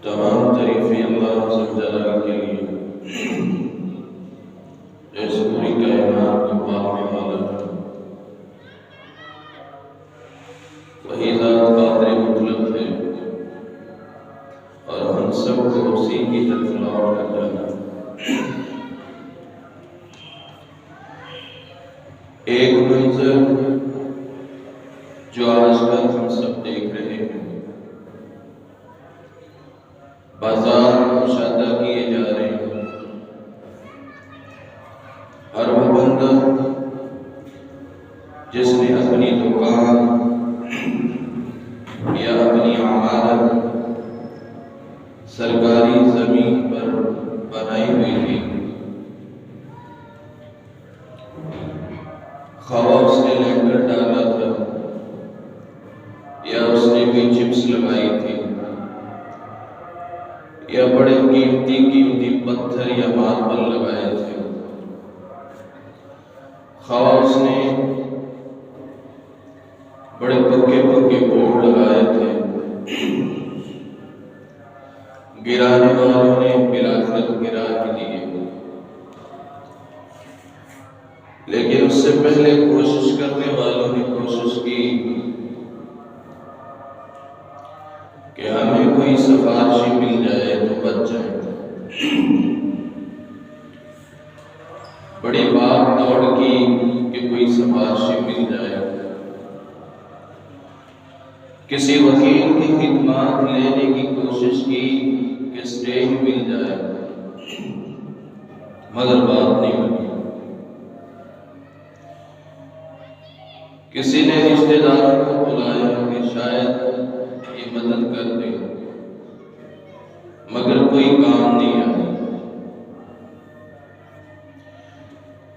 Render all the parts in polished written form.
تمام تعریفیں اللہ عز و جلال کے لیے اس پوری کائنات کو پالنے والا ہے۔ وہی ذات قادر مطلق ہے اور ہم سب کو اسی کی طرف لوٹ کر جانا ہے۔ ایک منظر جو آج کل ہم سب دیکھ رہے ہیں، بازار مشاہدہ کیے جا رہے ہیں، ہر وہ بندہ جس نے اپنی دکان یا اپنی عمارت سرکاری زمین پر بنائی ہوئی تھی، خواہ اس نے لینٹر ڈالا تھا یا اس نے بھی چپس لگائی تھی یا بڑے قیمتی پتھر یا ماربل لگائے تھے، خواہ اس نے بڑے پکے بورڈ لگائے تھے، گرانے والوں نے بالآخر گرا ہی دیے، لیکن اس سے پہلے کوشش کرنے والوں نے کوشش کی کہ ہمیں کوئی سفارشی مل جائے تو بچ جائے۔ بڑی بھاگ دوڑ کی کہ کوئی سفارشی مل جائے، کسی وکیل کی خدمات لینے کی کوشش کی کہ سٹے ہی مل جائے، مگر بات نہیں بنی۔ کسی نے رشتہ داروں کو بلایا کہ شاید یہ مدد کر دے، مگر کوئی کام نہیں آیا۔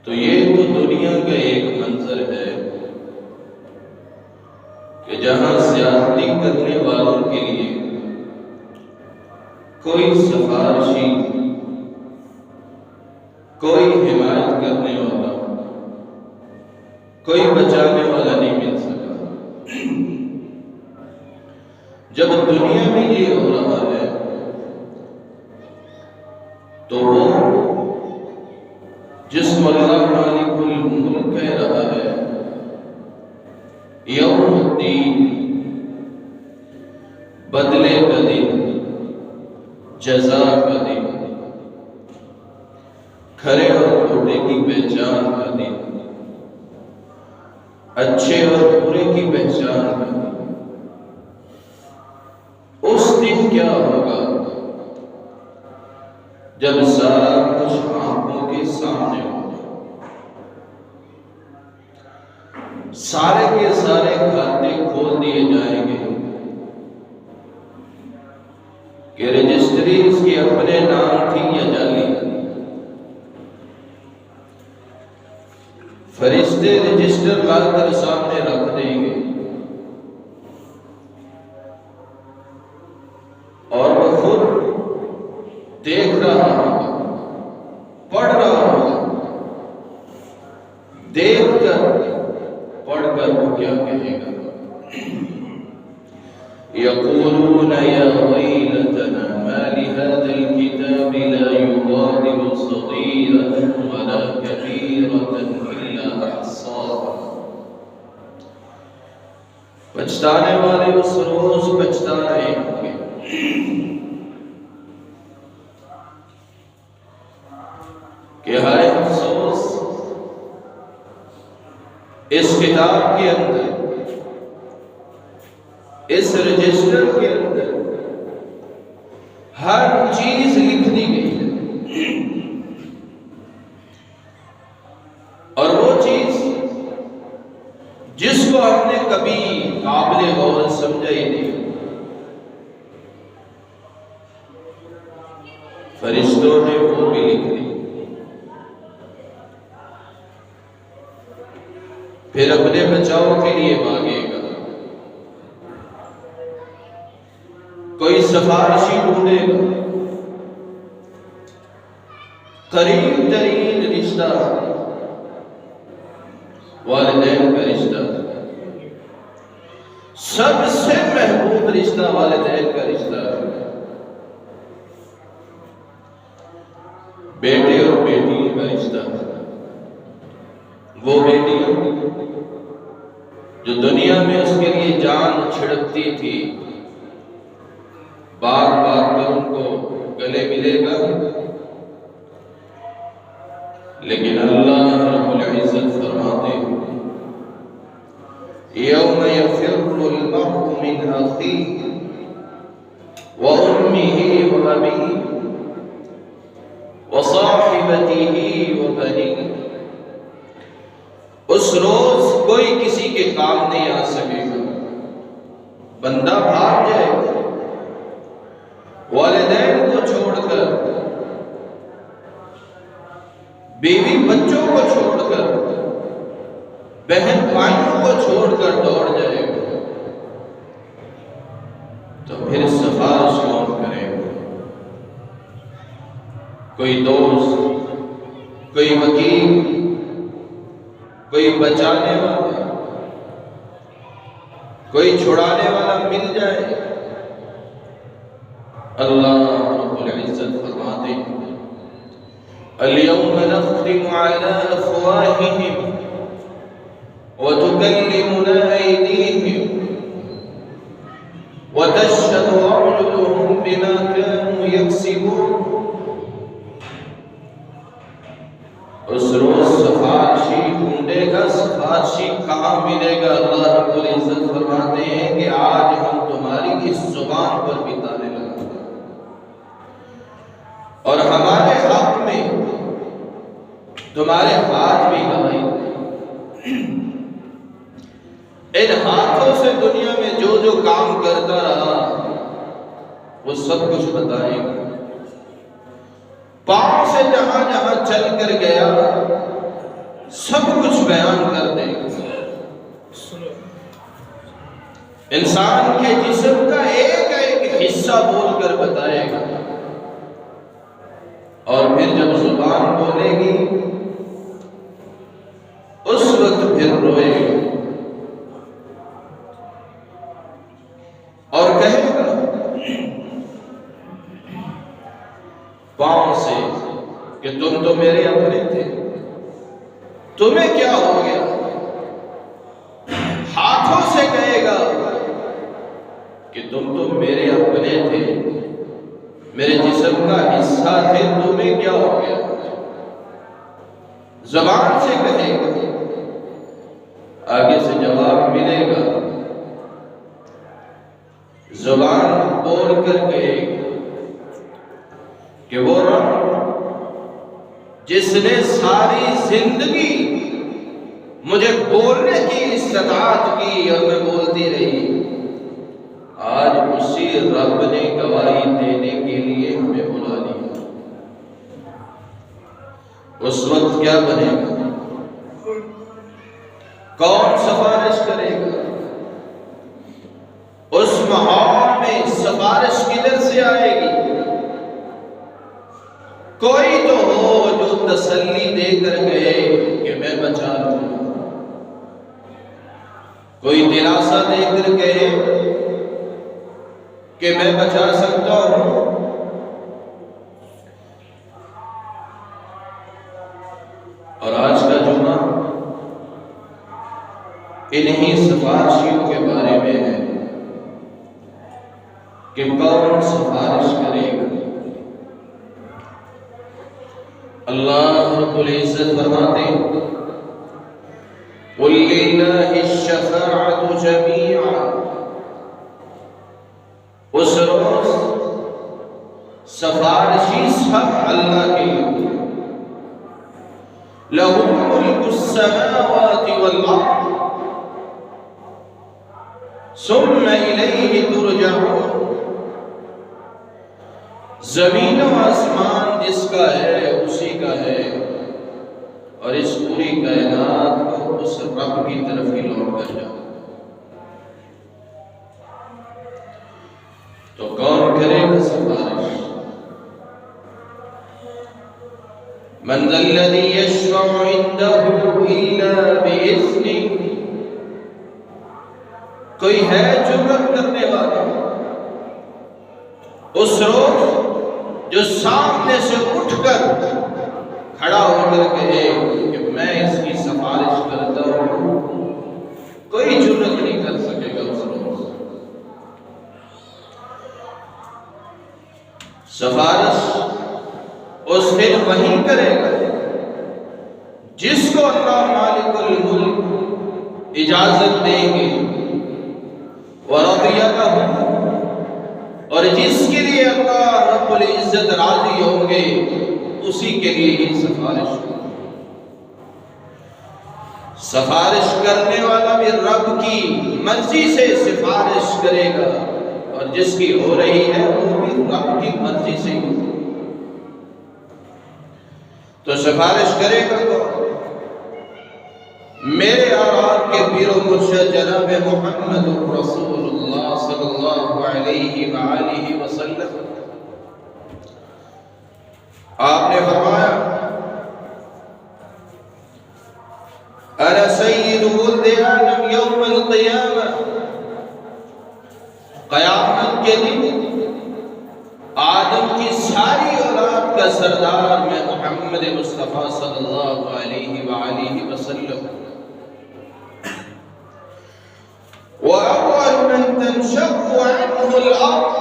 تو یہ تو دنیا کا ایک منظر ہے کہ جہاں زیادتی کرنے والوں کے لیے کوئی سفارشی، کوئی حمایت کرنے والا، کوئی بچانے والا نہیں مل سکا۔ جب دنیا میں یہ ہو رہا ہے تو وہ جس کو اللہ مالک الملک کہہ رہا ہے، یوم الدین، بدلے کا دن، جزا کا دن، کھرے اور کھوٹے کی پہچان کا دن، اچھے اور برے کی پہچان کا دن۔ اس دن کیا ہوگا جب سارا کچھ آنکھوں کے سامنے ہوگا، سارے کے سارے کھاتے کھول دیے جائیں گے کہ رجسٹری اس کے اپنے نام تھی یا جعلی تھی۔ فرشتے رجسٹر لا کر سامنے رکھ دیں گے اور وہ خود دیکھ رہا ہوگا، پڑھ رہا ہوگا، دیکھ کر پڑھ کر وہ کیا کہے گا؟ یقولون یا ویلتنا ما لهذا الكتاب لا يغادر صغيرة ولا كبيرة إلا أحصاها۔ پچھتانے والے اس روز پچھتا رہے ہوں گے کہ ہائے افسوس، اس کتاب کے اندر، اس رجسٹر کے اندر ہر چیز لکھ دی گئی ہے، اور وہ چیز جس کو ہم نے کبھی قابل غور سمجھا ہی نہیں، فرشتوں نے وہ بھی لکھ دی۔ پھر اپنے بچاؤ کے لیے مانگے گا، کوئی سفارشی ڈھونڈے گا، قریب ترین رشتہ والدین کا رشتہ، سب سے محبوب رشتہ والدین کا رشتہ ہے۔ بیٹے اور بیٹیوں کا رشتہ، وہ بیٹیاں جو دنیا میں اس کے لیے جان چھڑکتی تھی، بار بار کر ان کو گلے ملے گا، لیکن اللہ رب العزت فرماتے ہیں یوم یفر المرء من اخیہ وامہ وابیہ وصاحبتہ وبنیہ، اس روز کوئی کسی کے کام نہیں آ سکے گا، بندہ بھاگ جائے گا والدین کو چھوڑ کر، بیوی بچوں کو چھوڑ کر، بہن بھائیوں کو چھوڑ کر دوڑ جائے گا، تو پھر سفارش کون کرے گا؟ کوئی دوست، کوئی وکیل، کوئی بچانے والا، کوئی چھڑانے والا مل جائے؟ اللہ رب العزت فرماتے ہیں اليوم نختم على افواههم وتكلمنا ايديهم وتشهد ارجلهم بما كانوا يكسبون، اس روز سفارشی ڈھونڈے گا، سفارشی کہاں ملے گا؟ اللہ رب العزت فرماتے ہیں کہ آج ہم تمہاری اس زبان پر بھی تانے لگا دیں اور ہمارے حق میں تمہارے ہاتھ بھی گواہی دیں۔ ان ہاتھوں سے دنیا میں جو جو کام کرتا رہا وہ سب کچھ بتائے گا، پاؤں سے جہاں جہاں چل کر گیا سب کچھ بیان کر دے گا۔ انسان کے جسم کا ایک ایک حصہ بول کر بتائے گا، اور پھر جب زبان بولے گی اس وقت پھر روئے گا اور کہے گا پاؤں سے کہ تم تو میرے اپنے تھے، تمہیں کیا ہو گیا؟ ہاتھوں سے کہے گا کہ تم تو میرے اپنے تھے، میرے جسم کا حصہ تھے، تمہیں کیا ہو گیا؟ زبان سے کہے گا، آگے سے جواب ملے گا، زبان بول کر کہے گا کہ وہ رب جس نے ساری زندگی مجھے بولنے کی استطاعت کی اور میں بولتی رہی، آج اسی رب نے گواہی دینے کے لیے ہمیں بلا لیا۔ اس وقت کیا بنے گا؟ کون سفارش کرے گا؟ اس ماحول میں سفارش کدھر سے آئے گی؟ کوئی تو ہو جو تسلی دے کر گئے کہ میں بچا لوں گا، کوئی دلاسا دے کر گئے کہ میں بچا سکتا ہوں۔ اور آج کا جمعہ انہی سفارشیوں کے بارے میں ہے کہ کون سفارش کرے گا۔ اللہ رب العزت فرماتے ہیں قُلْ لِلَّهِ الشَّفَاعَةُ جَمِيعًا، اس روز سفارشی سب اللہ کے لیے، لَهُ مُلْكُ السَّمَاوَاتِ وَالْأَرْضِ ثُمَّ إِلَيْهِ تُرْجَعُونَ، زمین و آسمان جس کا ہے اسی کا ہے، اور اس پوری کائنات کو اس رب کی طرف ہی لوٹ کر جاؤ۔ تو کون کرے گا سفارش؟ من ذا الذی یشفع عنده الا بإذنہ، کوئی ہے جرأت کرنے والا اس روز جو سامنے سے اٹھ کر کھڑا ہو کر کہے کہ میں اس کی سفارش کرتا ہوں، کوئی جرت نہیں کر سکے گا اس روز۔ سفارش اس دن وہی کرے گا جس کو اللہ مالک الملک اجازت دیں گے، وَرَضِيَ لَهُ، اور جس کے لیے اللہ رب العزت راضی ہوں گے اسی کے لیے ہی سفارش کرے۔ سفارش کرنے والا بھی رب کی مرضی سے سفارش کرے گا، اور جس کی ہو رہی ہے وہ بھی رب کی مرضی سے ہی۔ تو سفارش کرے گا تو میرے اور آپ کے پیر و مرشد جناب محمد رسول اللہ صلی اللہ علیہ وآلہ وسلم، آپ نے فرمایا انا سید ولد آدم یوم القیامہ، قیامت کے دن آدم کی ساری اولاد کا سردار میں محمد مصطفیٰ صلی اللہ علیہ وآلہ وسلم، وَأَوَّلُ مَن تَنشَقُّ عَنْهُ الْأَرْضُ،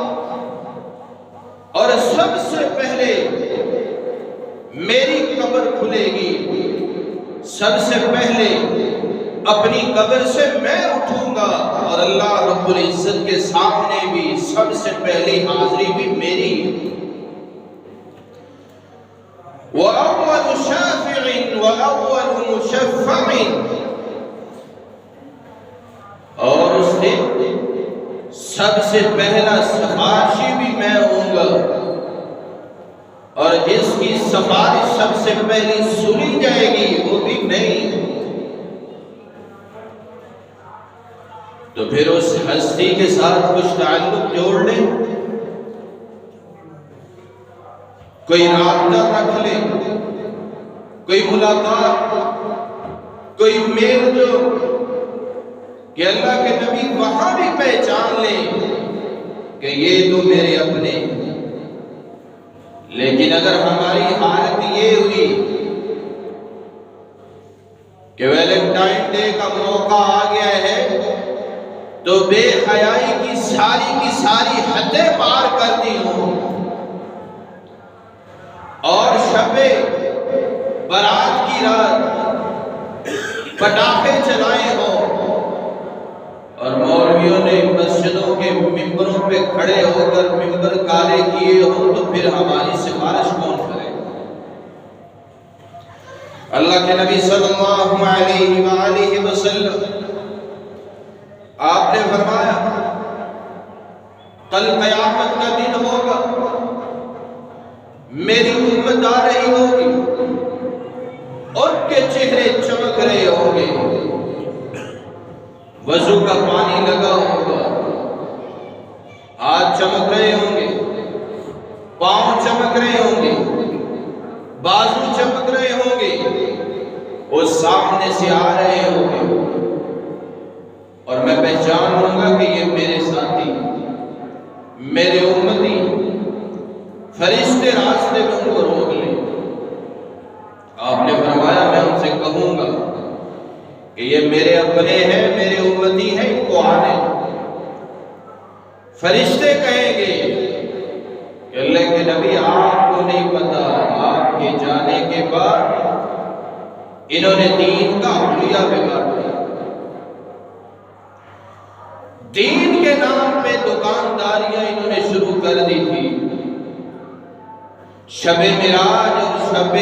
اور سب سے پہلے میری قبر کھلے گی، سب سے پہلے اپنی قبر سے میں اٹھوں گا، اور اللہ رب العزت کے سامنے بھی سب سے پہلی حاضری بھی میری۔ وَأَوَّلُ شَافِعٍ وَأَوَّلُ مُشَفَّعٍ، اور اس دن سب سے پہلا سفارشی بھی میں ہوں گا، اور جس کی سفارش سب سے پہلی سنی جائے گی وہ بھی نہیں۔ تو پھر اس ہستی کے ساتھ کچھ تعلق جوڑ لیں، کوئی رابطہ رکھ لیں، کوئی ملاقات، کوئی میل جو کہ اللہ کے نبی وہاں بھی پہچان لیں کہ یہ تو میرے اپنے۔ لیکن اگر ہماری حالت یہ ہوئی کہ ویلنٹائن ڈے کا موقع آ گیا ہے تو بے حیائی کی ساری حدیں پار کر دی ہوں، اور شب برات کی رات پٹاخے چلائے ہوں، اور مولویوں نے مسجدوں کے ممبروں پہ کھڑے ہو کر ممبر کالے کیے ہوں، تو پھر ہماری سفارش کون کرے گا؟ اللہ کے نبی صلی اللہ علیہ وآلہ وسلم آپ نے فرمایا کل قیامت کا دن ہوگا، میری امت آ رہی ہوگی، ان کے چہرے چمک رہے ہوں گے، وضو کا پانی لگا ہوگا، ہاتھ چمک رہے ہوں گے، پاؤں چمک رہے ہوں گے، بازو چمک رہے ہوں گے، وہ سامنے سے آ رہے ہوں گے، اور میں پہچان لوں گا کہ یہ میرے ساتھی، میرے امتی۔ فرشتے راستے میں ان کو روک لیں۔ آپ نے فرمایا میں ان سے کہوں گا کہ یہ میرے اپنے ہیں، میرے امتی ہیں، ان کو آنے۔ فرشتے کہیں گے کہ اللہ کے نبی آپ کو نہیں پتا، آپ کے جانے کے بعد انہوں نے دین کا حلیہ بگاڑ دیا، دین کے نام پہ دکانداریاں انہوں نے شروع کر دی تھی، شب معراج اور شب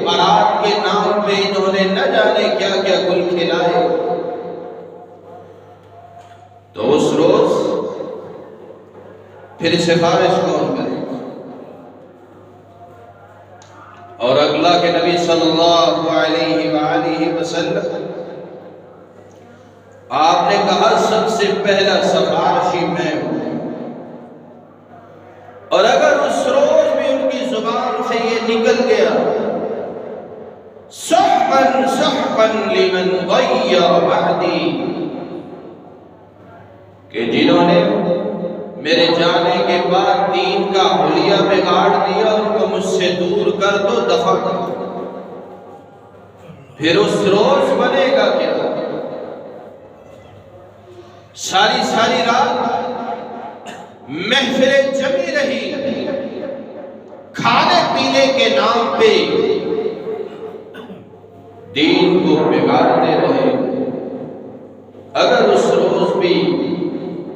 برات کے نام پہ انہوں نے نہ جانے کیا کیا گل کھلائے۔ تو اس روز پھر سفارش کون کرے؟ اور اللہ کے نبی صلی اللہ علیہ وآلہ وسلم آپ نے کہا سب سے پہلا سفارشی میں ہوں، اور اگر اس روز بھی ان کی زبان سے یہ نکل گیا سحقاً سحقاً لمن ضیع بعدی، کہ جنہوں نے میرے جانے کے بعد دین کا حلیہ بگاڑ دیا ان کو مجھ سے دور کر دو، دفع کر دو۔ پھر اس روز بنے گا کیا؟ ساری ساری رات محفلیں جمی رہی، کھانے پینے کے نام پہ دین کو بگاڑتے رہے۔ اگر اس روز بھی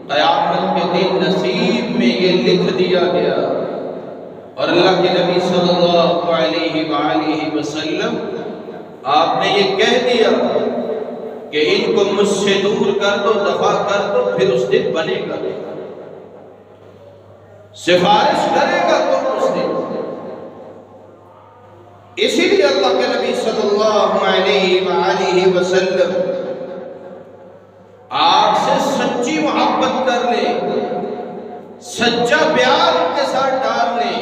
قیامت کے دن نصیب میں یہ لکھ دیا گیا اور اللہ کے نبی صلی اللہ علیہ وآلہ وسلم آپ نے یہ کہہ دیا کہ ان کو مجھ سے دور کر دو، دفع کر دو، پھر اس دن بنے گا، سفارش کرے گا کون اس دن؟ اسی لیے اللہ کے نبی صلی اللہ علیہ وآلہ وسلم آپ سے سچی محبت کر لے، سچا پیار ان کے ساتھ ڈال لے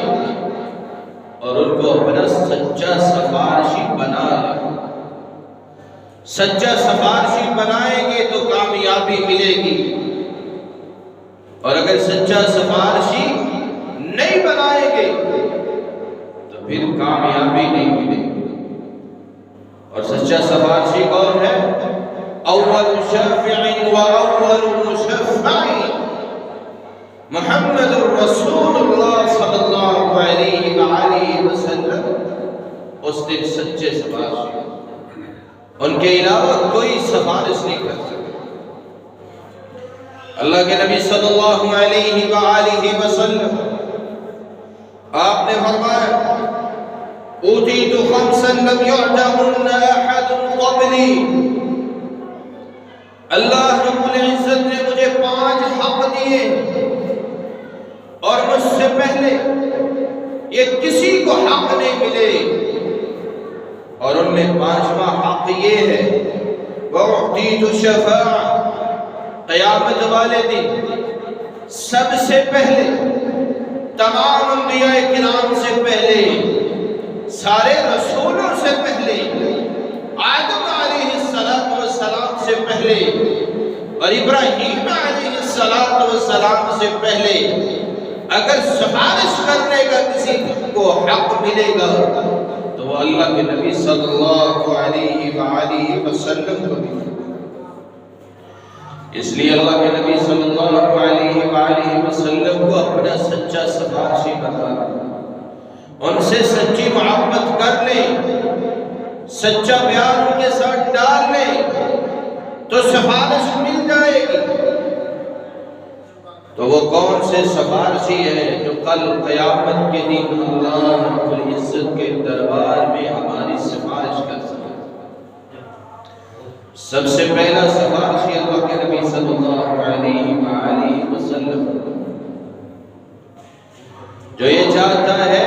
اور ان کو اپنا سچا سفارشی بنا لے۔ سچا سفارشی بنائیں گے تو کامیابی ملے گی، اور اگر سچا سفارشی نہیں بنائیں گے تو پھر کامیابی نہیں ملے گی۔ اور سچا سفارشی کون ہے؟ اول شافع و اول مشفع محمد الرسول اللہ صلی اللہ علیہ وآلہ وسلم۔ اس دن سچے سفارشی، ان کے علاوہ کوئی سفارش نہیں کر سکتا۔ اللہ کے نبی صلی اللہ علیہ وآلہ وسلم آپ نے فرمایا اوتیت خمسا لم یعطہن احد قبلی، اللہ رب العزت نے مجھے 5 حق دیے اور مجھ سے پہلے یہ کسی کو حق نہیں ملے، اور ان میں 5واں حق یہ ہے وَأُعْطِيتُ الشَّفَاعَةَ، قیامت والے دن سب سے پہلے، تمام انبیاء کرام سے پہلے، سارے رسولوں سے پہلے، آدم علیہ السلام سے پہلے اور ابراہیم علیہ السلام سے پہلے اگر سفارش کرنے کا کسی کو حق ملے گا تو وہ اللہ کے نبی صلی اللہ علیہ وآلہ وسلم کو دی۔ اس لیے اللہ کے نبی صلی اللہ علیہ وآلہ وسلم کو اپنا سچا سفارشی بنا، ان سے سچی محبت کر لیں، سچا پیار ان کے ساتھ ڈال لیں تو سفارش مل جائے گی۔ تو وہ کون سے سفارشی ہے جو کل قیامت کے دن اللہ رب العزت کے دربار میں ہماری سفارش کر سکے؟ سب سے پہلا سفارشی اللہ کے نبی صلی اللہ علیہ وآلہ وسلم، جو یہ چاہتا ہے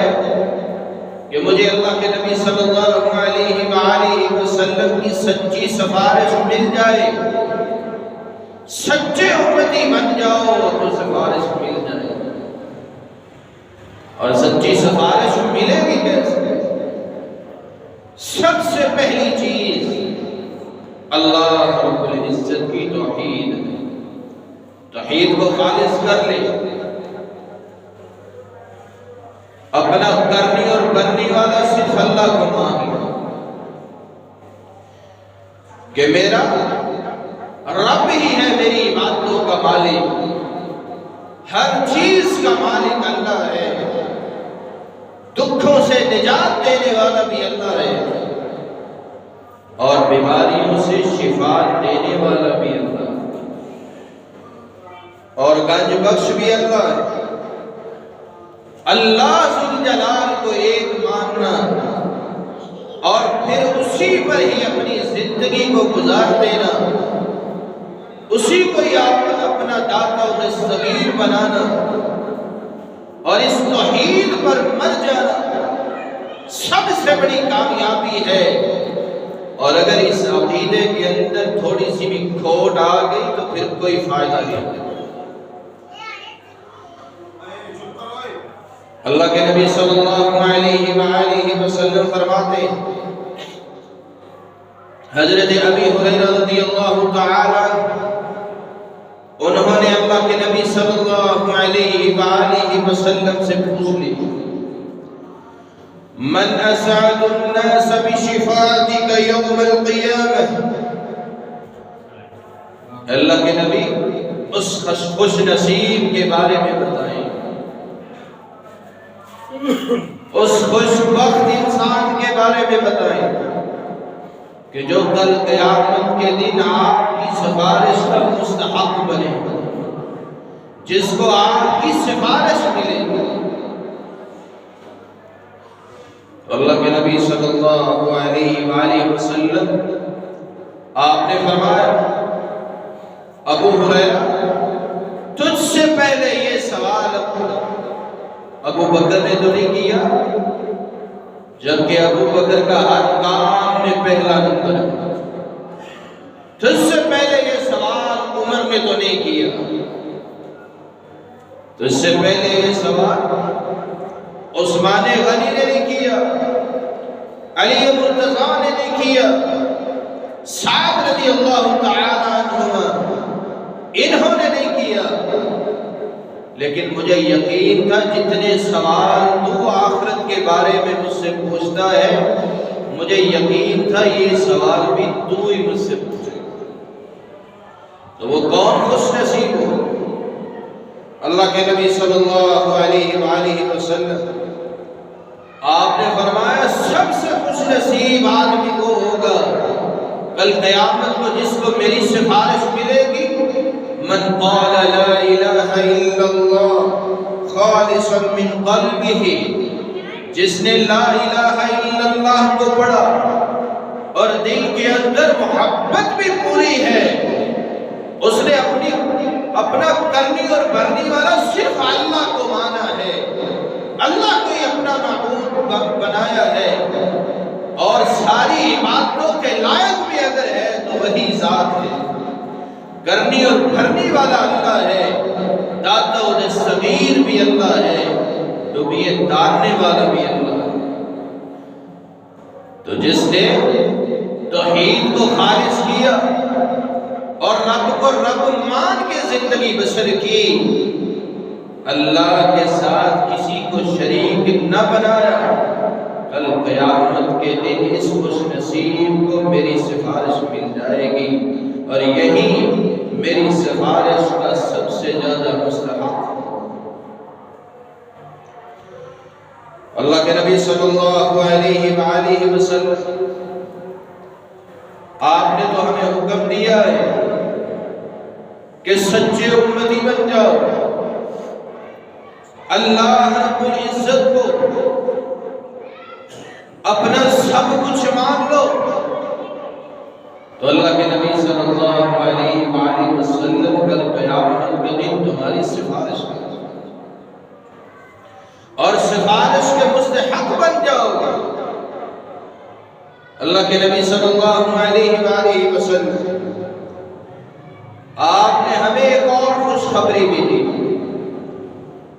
کہ مجھے اللہ کے نبی صلی اللہ علیہ وآلہ وسلم کی سچی سفارش مل جائے، سچے امتی بن جاؤ تو سفارش مل جائے۔ اور سچی سفارش ملے گی کیسے؟ سب سے پہلی چیز اللہ رب العزت کی توحید ہے۔ توحید کو خالص کر لے، اپنا کرنی اور بننے والا صرف اللہ کو مان لے کہ میرا رب ہی ہے میری عبادتوں کا مالک، ہر چیز کا مالک اللہ ہے، دکھوں سے نجات دینے والا بھی اللہ ہے اور بیماریوں سے شفا دینے والا بھی اللہ ہے، اور گنج بخش بھی اللہ ہے۔ اللہ ذوالجلال کو ایک ماننا اور پھر اسی پر ہی اپنی زندگی کو گزار دینا، اسی کو ہی اپنا داتا و دستگیر بنانا اور اس توحید پر مر جانا سب سے بڑی کامیابی ہے۔ اور اگر اس عقیدے کے اندر تھوڑی سی بھی کھوٹ آ گئی تو پھر کوئی فائدہ نہیں۔ اللہ کے نبی صلی اللہ علیہ وآلہ وسلم فرماتے ہیں، حضرت ابی ہریرہ رضی اللہ تعالی انہوں نے اللہ کے نبی صلی اللہ علیہ وآلہ وسلم سے پوچھ لی، من اسعد الناس بشفاعتك یوم القیامہ، اللہ کے نبی اس خوش نصیب کے بارے میں بتائیں، اس خوش بخت انسان کے بارے میں بتائیں کہ جو کل قیامت کے دن آپ کی سفارش کا مستحق بنے، جس کو آپ کی سفارش ملے۔ اللہ کے نبی صلی اللہ علیہ وآلہ وسلم آپ نے فرمایا، ابو ہریرہ تجھ سے پہلے یہ سوال ابو بکر نے تو نہیں کیا، جبکہ ابو بکر کا ہر کام میں پہلا نمبر ہے۔ تجھ سے پہلے یہ سوال عمر نے تو نہیں کیا، تجھ سے پہلے یہ سوال عثمان غنی نے نہیں کیا، علی مرتضی نے نہیں کیا، سعد رضی اللہ تعالی عنہما انہوں نے نہیں کیا، لیکن مجھے یقین تھا جتنے سوال تو آخرت کے بارے میں مجھ سے پوچھتا ہے، مجھے یقین تھا یہ سوال بھی تو ہی مجھ سے پوچھے گا۔ تو وہ کون خوش نصیب ہو؟ اللہ کے نبی صلی اللہ علیہ وآلہ وسلم آپ نے فرمایا سب سے خوش نصیب آدمی وہ ہوگا کل قیامت کو جس کو میری سفارش ملے گی، من قال لا الہ الا اللہ خالصا من قلبہ، جس نے لا الہ الا اللہ کو پڑھا اور دل کے اندر محبت بھی پوری ہے، اس نے اپنا کرنی اور بھرنی والا صرف اللہ کو مانا ہے، اللہ کو ہی اپنا معبود بنایا ہے، اور ساری عبادتوں کے لائق بھی اگر ہے تو وہی ذات ہے، کرنی اور بھرنی والا اللہ ہے، داتا و صغیر بھی اللہ ہے، ڈوبیے تارنے والا بھی اللہ ہے۔ تو جس نے توحید کو خالص کیا اور رب کو رب مان کے زندگی بسر کی، اللہ کے ساتھ کسی کو شریک نہ بنایا، کل قیامت کے دن اس خوش نصیب کو میری سفارش مل جائے گی، اور یہی میری سفارش کا سب سے زیادہ مستحق ہے۔ اللہ کے نبی صلی اللہ علیہ وآلہ وسلم آپ نے تو ہمیں حکم دیا ہے کہ سچے امتی بن جاؤ، اللہ رب العزت کو اپنا سب کچھ مان لو، تو اللہ کے نبی صلی اللہ علیہ وآلہ وسلم کل قیامت کے دن تمہاری سفارش کریں اور سفارش کے مستحق بن جاؤ گے۔ اللہ کے نبی صلی اللہ علیہ وآلہ وسلم آپ نے ہمیں ایک اور خوشخبری بھی دی،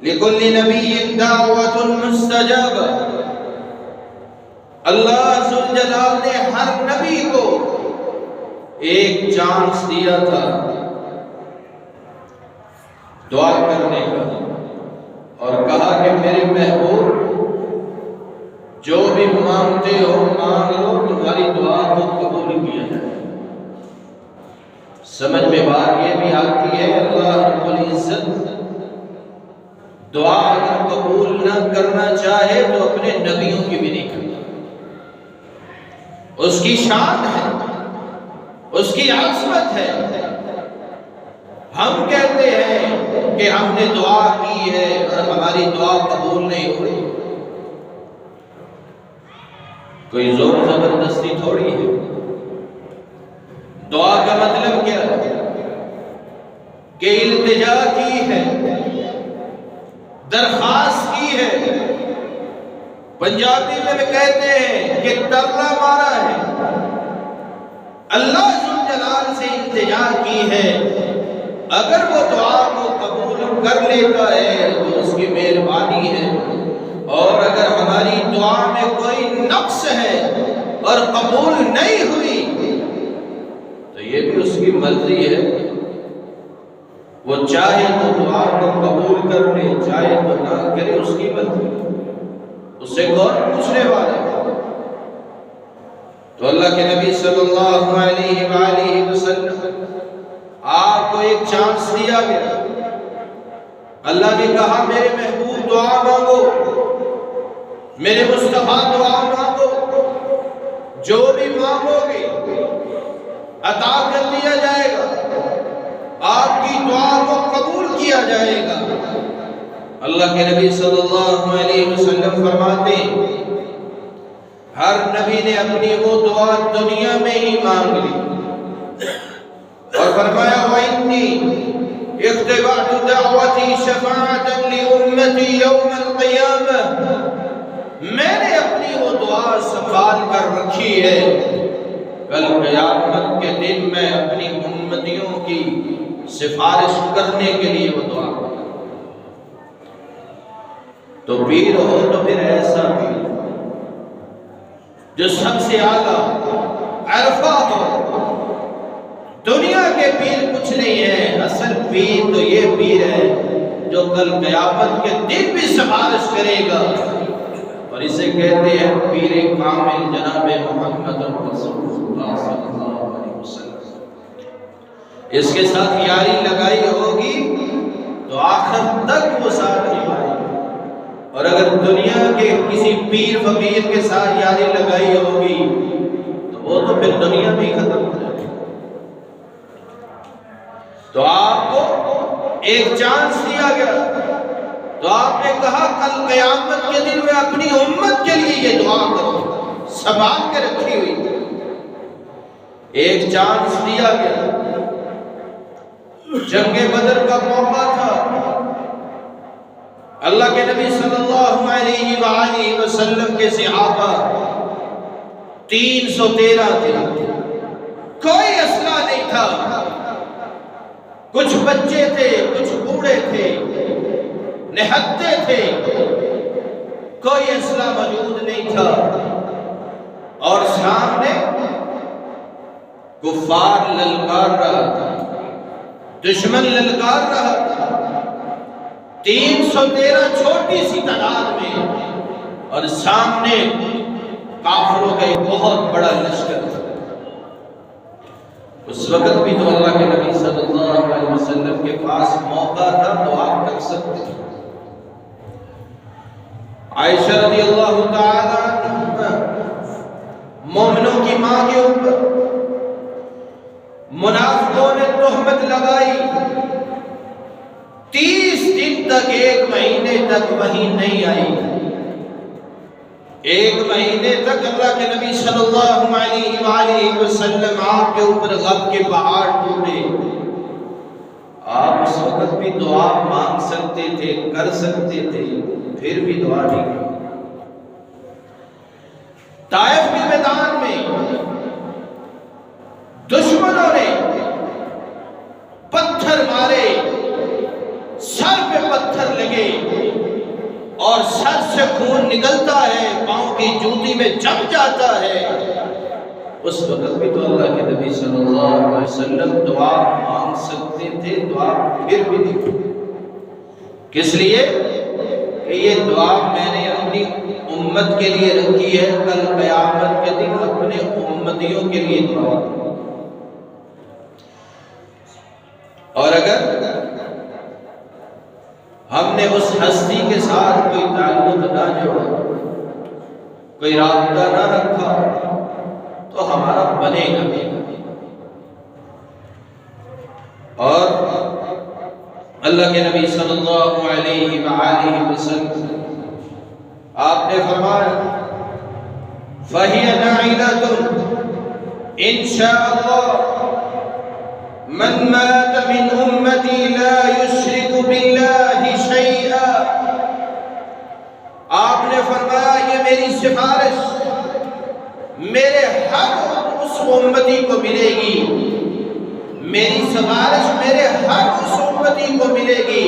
لِكُلِّ نَبِيٍّ دَعْوَةٌ مُسْتَجَابَةٌ، اللہ ذوالجلال نے ہر نبی کو ایک چانس دیا تھا دعا کرنے کا، اور کہا کہ میرے محبوب جو بھی مانگتے ہو مانگ لو، تمہاری دعا کو قبول کیا جائے۔ سمجھ میں بات یہ بھی آتی ہے اللہ رب العزت دعا اگر قبول نہ کرنا چاہے تو اپنے نبیوں کی بھی نہیں کرتا، اس کی شان ہے، اس کی عظمت ہے۔ ہم کہتے ہیں کہ ہم نے دعا کی ہے اور ہماری دعا قبول نہیں ہوئی، کوئی زور زبردستی تھوڑی ہے۔ دعا کا مطلب کیا ہے کہ التجا کی ہے، درخواست کی ہے، پنجابی میں کہتے ہیں کہ ترلا مارا ہے، اللہ ذوالجلال سے التجا کی ہے۔ اگر وہ دعا کو قبول کر لیتا ہے تو اس کی مہربانی ہے، اور اگر ہماری دعا میں کوئی نقص ہے اور قبول نہیں ہوئی تو یہ بھی اس کی مرضی ہے، وہ چاہے تو دعا کو قبول کر لے، چاہے تو نہ کرے، اس کی مرضی، اس سے کون پوچھنے والا ہے؟ تو اللہ کے نبی صلی اللہ علیہ وآلہ وسلم آپ کو ایک چانس دیا گیا. اللہ نے کہا میرے محبوب دعا مانگو، میرے مصطفیٰ دعا مانگو، جو بھی مانگو گے عطا کر دیا جائے گا، آپ کی دعا کو قبول کیا جائے گا. اللہ کے نبی صلی اللہ علیہ وسلم فرماتے ہیں ہر نبی نے اپنی وہ دعا دنیا میں ہی مانگ لی اور فرمایا وَإِنِّي اِخْتِبَعْتُ دَعْوَتِي شَفَاعَةً لِأُمَّتِي يَوْمَ الْقِيَامَةِ، میں نے اپنی وہ دعا سنبھال کر رکھی ہے، کل قیامت کے دن میں اپنی امتیوں کی سفارش کرنے کے لیے وہ دعا. تو پیر ہو تو پھر ایسا پیر جو سب سے اعلیٰ عرفہ ہو. دنیا کے پیر کچھ نہیں ہے، اصل پیر تو یہ پیر ہے جو کل قیامت کے دن بھی سفارش کرے گا، اور اسے کہتے ہیں پیر کامل جناب محمد رسول اللہ صلی اللہ علیہ وسلم. اس کے ساتھ یاری لگائی ہوگی تو آخر تک وہ ساتھ نبھائے گا، اور اگر دنیا کے کسی پیر فقیر کے ساتھ یاری لگائی ہوگی تو وہ تو پھر دنیا میں ہی ختم ہو جائے گی. تو آپ کو ایک چانس دیا گیا، تو آپ نے کہا کل قیامت کے دن میں اپنی امت کے لیے یہ دعا کرو، سنبھال کے رکھی ہوئی. ایک چانس دیا گیا، جنگ بدر کا موقع تھا. اللہ کے نبی صلی اللہ علیہ وآلہ وسلم کے صحابہ 313 تھے، کوئی اسلحہ نہیں تھا، کچھ بچے تھے، کچھ بوڑھے تھے، نہتے تھے، کوئی اسلحہ موجود نہیں تھا، اور سامنے کفار للکار رہا تھا، دشمن للکار رہا تھا. 313 چھوٹی سی تعداد میں، اور سامنے کافروں کا ایک بہت بڑا لشکر تھا. اس وقت بھی تو اللہ کے نبی صلی اللہ علیہ وسلم کے پاس موقع تھا تو آپ کر سکتے تھے. عائشہ رضی اللہ تعالیٰ عنہ مومنوں کی ماں کے اوپر منافقوں نے تہمت لگائی. 30 دن تک، 1 مہینے تک وحی نہیں آئی. 1 مہینے تک اللہ کے نبی صلی اللہ علیہ وآلہ وسلم آپ کے اوپر غم کے پہاڑ ٹوٹے. آپ اس وقت بھی دعا مانگ سکتے تھے، کر سکتے تھے، پھر بھی دعا نہیں کی. طائف کے میدان میں دشمنوں نے پتھر مارے، سر پہ پتھر لگے اور سر سے خون نکلتا ہے، پاؤں کی جوتی میں جم جاتا ہے. اس وقت بھی تو اللہ کے نبی صلی اللہ علیہ وسلم دعا مانگ سکتے تھے، دعا پھر بھی نہیں کی. کس لیے؟ کہ یہ دعا میں نے اپنی امت کے لیے رکھی ہے، کل قیامت کے دن اپنے امتیوں کے لیے دعا. اور اگر ہم نے اس ہستی کے ساتھ کوئی تعلق نہ جوڑا، کوئی رابطہ نہ رکھا تو ہمارا بنے گا نہیں. اور اللہ کے نبی صلی اللہ علیہ وآلہ وسلم آپ نے فرمایا فَهِيَ نَعِلَةٌ إِن شَاءَ اللَّهُ مَن مَاتَ مِنْ أُمَّتِي لَا يُشْرِكُ بِاللَّهِ شَيْئًا. آپ نے فرمایا یہ میری سفارش میرے ہر اس امتی کو ملے گی، میری سفارش میرے ہر اس امتی کو ملے گی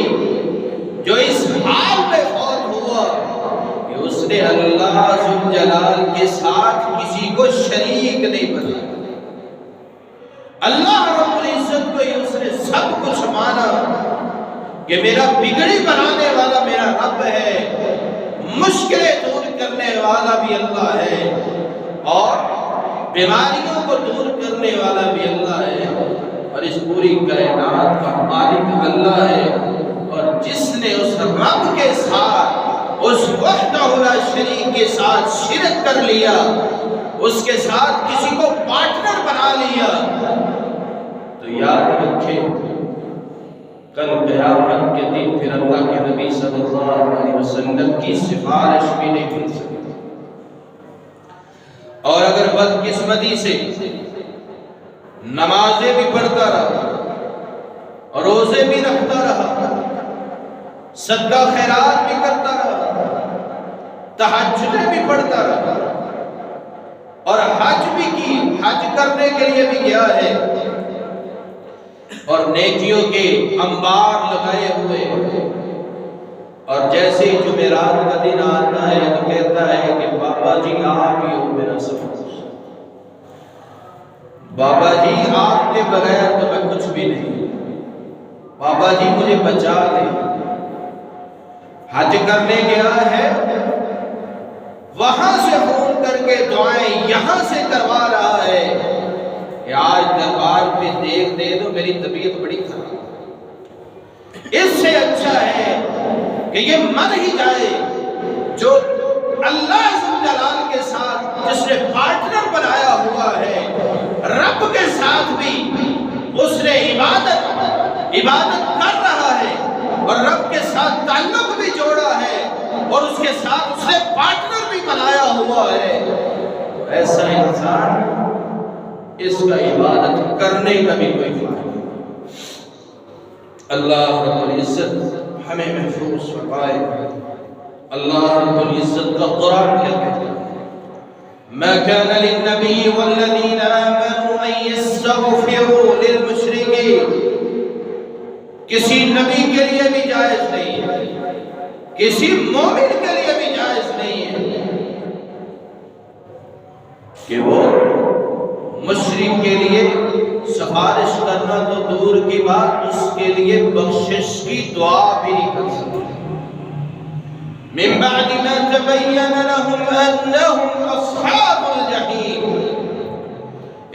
جو اس حال میں فوت ہوا کہ اس نے اللہ ذوالجلال کے ساتھ کسی کو شریک نہیں بنایا. اللہ رب العزت کو اس نے سب کچھ مانا کہ میرا بگڑی بنانے والا میرا رب ہے، مشکلیں دور کرنے والا بھی اللہ ہے اور بیماریوں کو دور کرنے والا بھی اللہ ہے، اور اس پوری کائنات کا مالک اللہ ہے۔ اور جس نے اس رب کے ساتھ، اس وحدہ لا شریک کے ساتھ شرک کر لیا، اس کے ساتھ کسی کو پارٹنر بنا لیا، تو یاد رکھے کل قیامت کے دن پھر اللہ کے نبی صلی اللہ علیہ وسلم کی سفارش بھی نہیں مل سکتی۔ اور اگر بدقسمتی سے نمازیں بھی پڑھتا رہا اور روزے بھی رکھتا رہا، صدقہ خیرات بھی کرتا رہا، تہجدیں بھی پڑھتا رہا اور حج بھی کی، حج کرنے کے لیے بھی گیا ہے اور نیکیوں کے انبار لگائے ہوئے، اور جیسے ہی جمعرات کا دن آتا ہے تو کہتا ہے کہ بابا جی آپ ہی ہو میرا سب کچھ، بابا جی آپ کے بغیر تو میں کچھ بھی نہیں، بابا جی مجھے بچا لیں۔ حج کرنے گیا ہے، وہاں سے فون کر کے دعائیں یہاں سے کروا رہا ہے کہ آج دربار پہ دیکھ دے تو میری طبیعت بڑی خراب ہے۔ اس سے اچھا ہے کہ یہ مر ہی جائے جو اللہ جلال کے ساتھ جس نے پارٹنر بنایا ہوا ہے، رب کے ساتھ بھی اس نے عبادت کر رہا ہے اور رب کے ساتھ تعلق بھی جوڑا ہے اور اس کے ساتھ اس نے پارٹنر بھی بنایا ہوا ہے، تو ایسا انسان اس کا عبادت کرنے کا بھی کوئی فائدہ نہیں۔ اللہ رب العزت ہمیں محفوظ فرمائے۔ اللہ رب العزت کا قرآن کیا کہتا ہے؟ ما كان للنبي والذين آمنوا أن يستغفروا للمشركين، کسی نبی کے لیے بھی جائز نہیں ہے، کسی مومن کے لیے بھی جائز نہیں ہے کہ وہ مشرک کے لیے سفارش کرنا تو دور کی بات، اس کے لیے بخشش کی دعا بھی نہیں کر سکتے۔ من بعد ما تبین لهم انهم اصحاب الجحیم،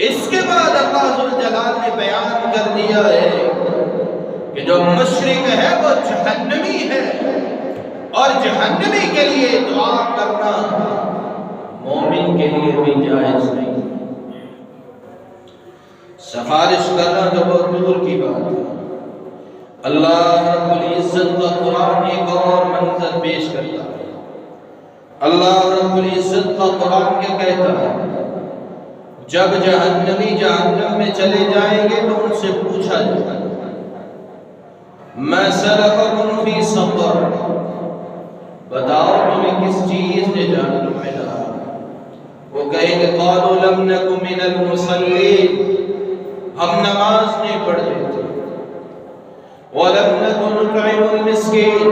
اس کے بعد اللہ ذوالجلال نے بیان کر دیا ہے کہ جو مشرک ہے وہ جہنمی ہے، اور جہنمی کے لیے دعا کرنا مومن کے لیے بھی جائز نہیں۔ سفارش کرنا تو بہت دور کی بات ہے۔ اللہ رب العزت کا قرآن ایک اور منظر پیش کرتا ہے۔ اللہ رب العزت کا قرآن کیا کہتا ہے؟ جب جہنمی جہنم میں چلے جائیں گے تو ان سے پوچھا جائے گا ما سلککم فی سقر، بتاؤ تمہیں کس چیز نے جہنم میں ڈالا؟ وہ کہیں گے قالوا لم نک من المصلین، ہم نماز نہیں پڑھتے تھے، وَلَمْ نَكُ نُطْعِمُ الْمِسْكِينَ،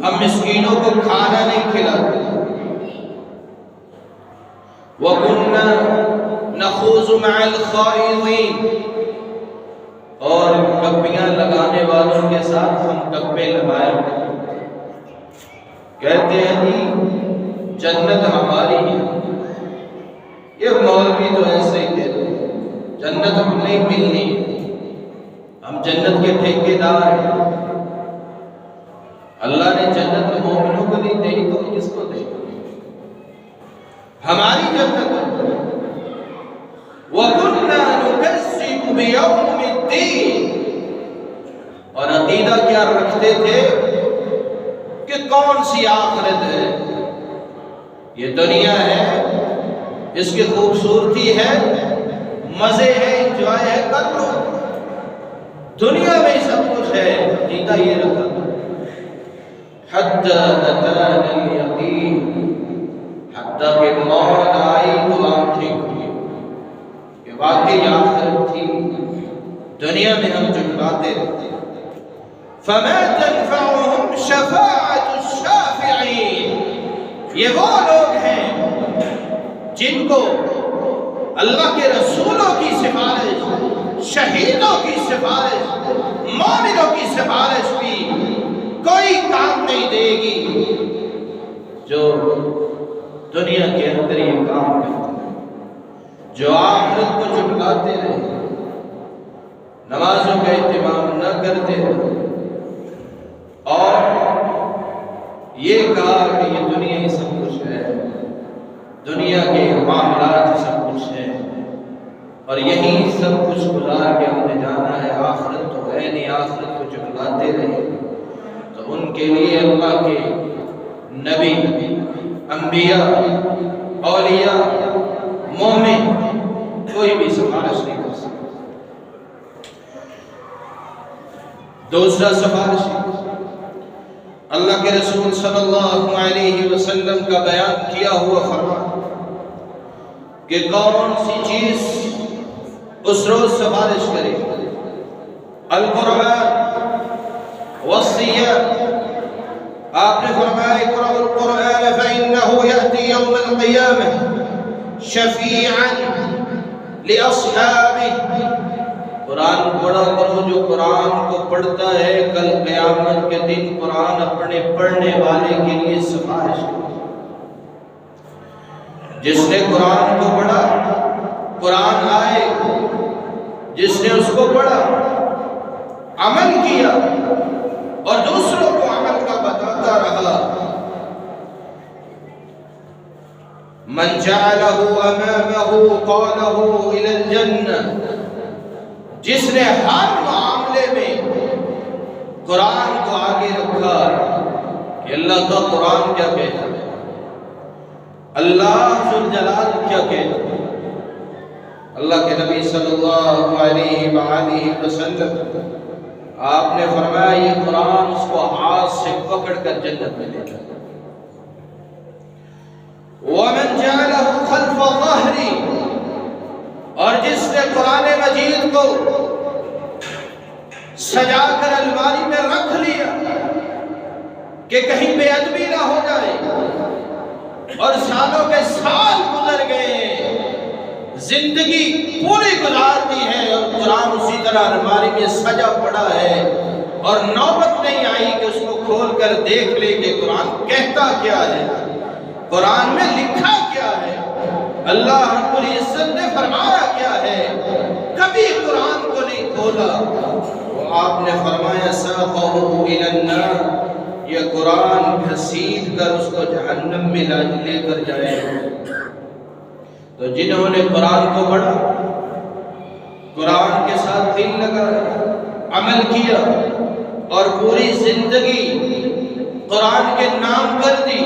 ہم مسکینوں کو کھانا نہیں کھلاتے، وَكُنَّا نَخُوضُ مَعَ الْخَائِضِينَ، اور گپیاں لگانے والوں کے ساتھ ہم گپے لگایا کرتے، کہتے ہیں جی جنت ہماری ہے۔ یہ مولوی تو ایسے ہی کہتے ہیں جنت ہم نہیں ملنی، ہم جنت کے ٹھیکیدار ہیں، اللہ نے جنت مومنوں کو نہیں دی تو کس کو دے؟ ہماری جنت ہے۔ وَكُنَّا نُكَذِّبُ بِيَوْمِ الدِّينِ، اور عقیدہ کیا رکھتے تھے کہ کون سی آخرت ہے؟ یہ دنیا ہے، اس کی خوبصورتی ہے، مزے ہے، انجوائے ہے، کر لو، دنیا میں سب کچھ ہے۔ عقیدہ یہ رکھا حتی اتانا الیقین، حتی کہ موت آئی تو آنکھیں کھلی کہ واقعی آخرت تھی، دنیا میں ہم جھٹلاتے رہتے۔ فما تنفعهم شفاعة الشافعین، یہ وہ لوگ ہیں جن کو اللہ کے رسولوں کی سفارش، شہیدوں کی سفارش، مومنوں کی سفارش بھی کوئی کام نہیں دے گی۔ جو دنیا کے اندر یہ کام کرتے ہیں، جو آخرت کو جھٹلاتے رہے، نمازوں کا اہتمام نہ کرتے رہے، اور یہ کہا کہ یہ دنیا ہی سب کچھ ہے، دنیا کے معاملات سب کچھ ہے، اور یہی سب کچھ گزار کے ہم نے جانا ہے، آخرت تو ہے نہیں، آخرت کو جھٹلاتے رہے، تو ان کے لیے اللہ کے نبی، انبیاء، اولیاء، مومن کوئی بھی سفارش نہیں کر سکتا۔ دوسرا سفارش اللہ کے رسول صلی اللہ علیہ وسلم کا بیان کیا ہوا فرمان کہ کون سی چیز اس روز سفارش کرے، القرآن والصیام۔ آپ نے فرمایا اقرأوا القرآن فإنه يأتي يوم القيامة شفيعا لأصحابه۔ قرآن پڑھا کرو، جو قرآن کو پڑھتا ہے کل قیامت کے دن قرآن اپنے پڑھنے والے کے لیے سفارش کرے۔ جس نے قرآن کو پڑھا قرآن آئے، جس نے اس کو پڑھا عمل کیا اور دوسروں کو عمل کا بتاتا رہا، من جعلہ امامہ قادہ الی الجنہ، جس نے ہر معاملے میں قرآن کو آگے رکھا کہ اللہ کا قرآن کیا کہتا ہے، اللہ ذوالجلال کیا کہتا ہے۔ اللہ کے نبی صلی اللہ علیہ وآلہ وسلم آپ نے فرمایا یہ قرآن اس کو ہاتھ سے پکڑ کر جنت میں لے جائے۔ وَمَنْ جَعَلَهُ خَلْفَ ظَهْرِهِ، اور جس نے قرآن مجید کو سجا کر الماری میں رکھ لیا کہ کہیں بے ادبی نہ ہو جائے، اور سالوں کے سال گزر گئے، زندگی پوری گزار دی ہے اور قرآن اسی طرح الماری میں سجا پڑا ہے، اور نوبت نہیں آئی کہ اس کو کھول کر دیکھ لے کہ قرآن کہتا کیا ہے، قرآن میں لکھا کیا ہے، اللہ رب العزت نے فرمایا کیا ہے، کبھی قرآن کو نہیں کھولا۔ آپ نے فرمایا ساقہ الی النار، یہ قرآن گھسیٹ کر اس کو جہنم میں لے کر جائے۔ تو جنہوں نے قرآن کو پڑھا، قرآن کے ساتھ دل لگایا، عمل کیا اور پوری زندگی قرآن کے نام کر دی،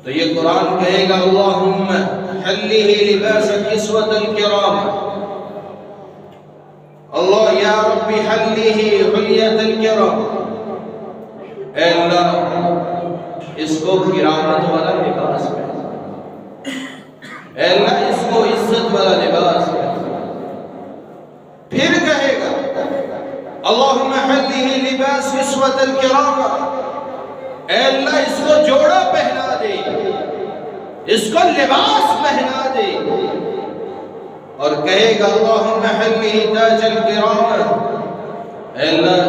تو یہ قرآن کہے گا اللہم حلہ لباس کسوۃ الکرام، اللہ یا رب حلہ حلیۃ الکرام، اے اللہ اس کو کرامت والا لباس پہنا، اے اللہ اس کو عزت والا لباس پہنا۔ پھر کہے گا اللہم حلہ لباس کسوۃ الکرام، اے اللہ اس کو جوڑا پہنا دے، اس کو لباس پہنا دے، اور کہے گا اللہم حلہ تاج الکرام، اے اللہ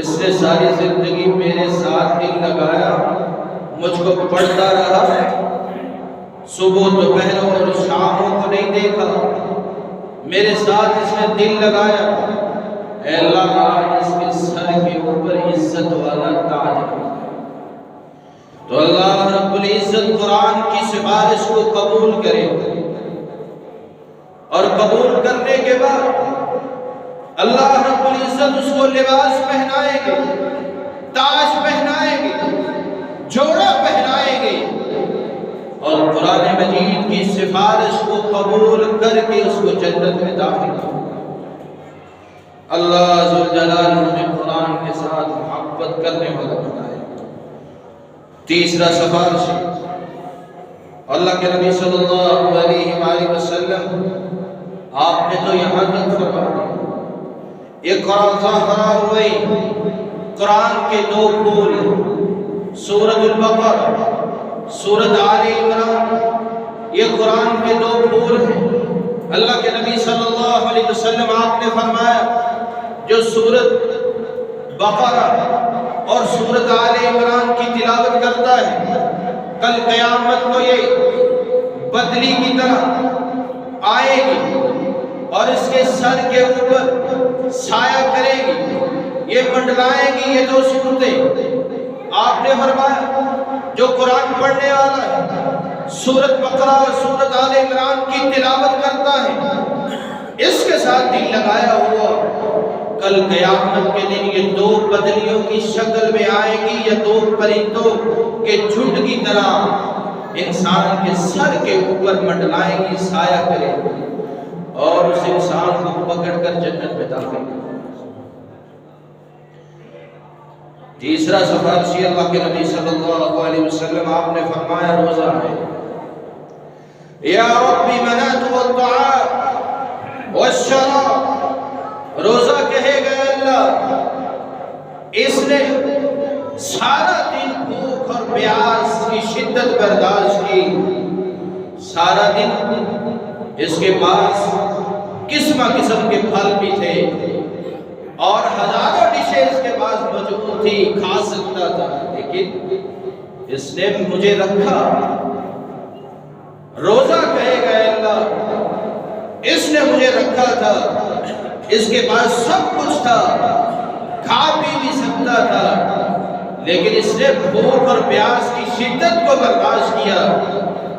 اس نے ساری زندگی میرے ساتھ دل لگایا، مجھ کو پڑھتا رہا، صبح دوپہروں اور شاموں کو نہیں دیکھا، میرے ساتھ اس نے دل لگایا، اے اللہ آج اس کے سر کے اوپر عزت والا تاج رکھا۔ تو اللہ رب العزت قرآن کی سفارش کو قبول کرے، اور قبول کرنے کے بعد اللہ رب العزت اس کو لباس پہنائے گے، تاج پہنائے گے، جوڑا پہنائے گے، اور قرآن مجید کی سفارش کو قبول کر کے اس کو جنت میں داخل کرے۔ اللہ ذوالجلال ہمیں قرآن کے ساتھ محبت کرنے والا بنائے۔ تیسرا سفارش، اللہ کے نبی صلی اللہ علیہ وآلہ وسلم آپ نے تو یہاں تک فرما دیا، اقرأ ظاہرہ ہوئی، قرآن کے دو پھول، سورۃ البقرہ، سورۃ آل عمران، یہ قرآن کے دو پھول ہیں۔ اللہ کے نبی صلی اللہ علیہ وسلم آپ نے فرمایا جو سورۃ بقرہ اور سورۃ آل عمران کی تلاوت کرتا ہے، کل قیامت کو یہ بدلی کی طرح آئے گی اور اس کے سر کے اوپر سایہ کرے گی، یہ منڈلائے گی یہ دو صورتیں۔ آپ نے فرمایا جو قرآن پڑھنے والا ہے، سورۃ بقرہ اور سورۃ آل عمران کی تلاوت کرتا ہے، اس کے ساتھ دل لگایا ہوا، کل قیامت کے دن یہ دو بدلیوں کی شکل میں آئے گی، یا دو پرندوں کے جھنڈ کی طرح انسان کے سر کے اوپر منڈلائیں گی، سایہ کرے گی اور اس انسان کو پکڑ کر جنت میں داخل کرے گی۔ تیسرا سفارشی اللہ کے نبی صلی اللہ علیہ وسلم، آپ نے فرمایا روزہ ہے، یا ربی منعت والطعام والشراب، روزہ کہے گا اللہ اس نے سارا دن بھوک اور پیاس کی شدت برداشت کی، سارا دن اس کے پاس قسم قسم کے پھل بھی تھے اور ہزاروں ڈشیں اس کے پاس موجود تھی، کھا سکتا تھا، لیکن اس نے مجھے رکھا۔ روزہ کہے گا اللہ اس نے مجھے رکھا تھا، اس کے پاس سب کچھ تھا، کھا پی بھی سکتا تھا، لیکن اس نے بھوک اور پیاس کی شدت کو برداشت کیا،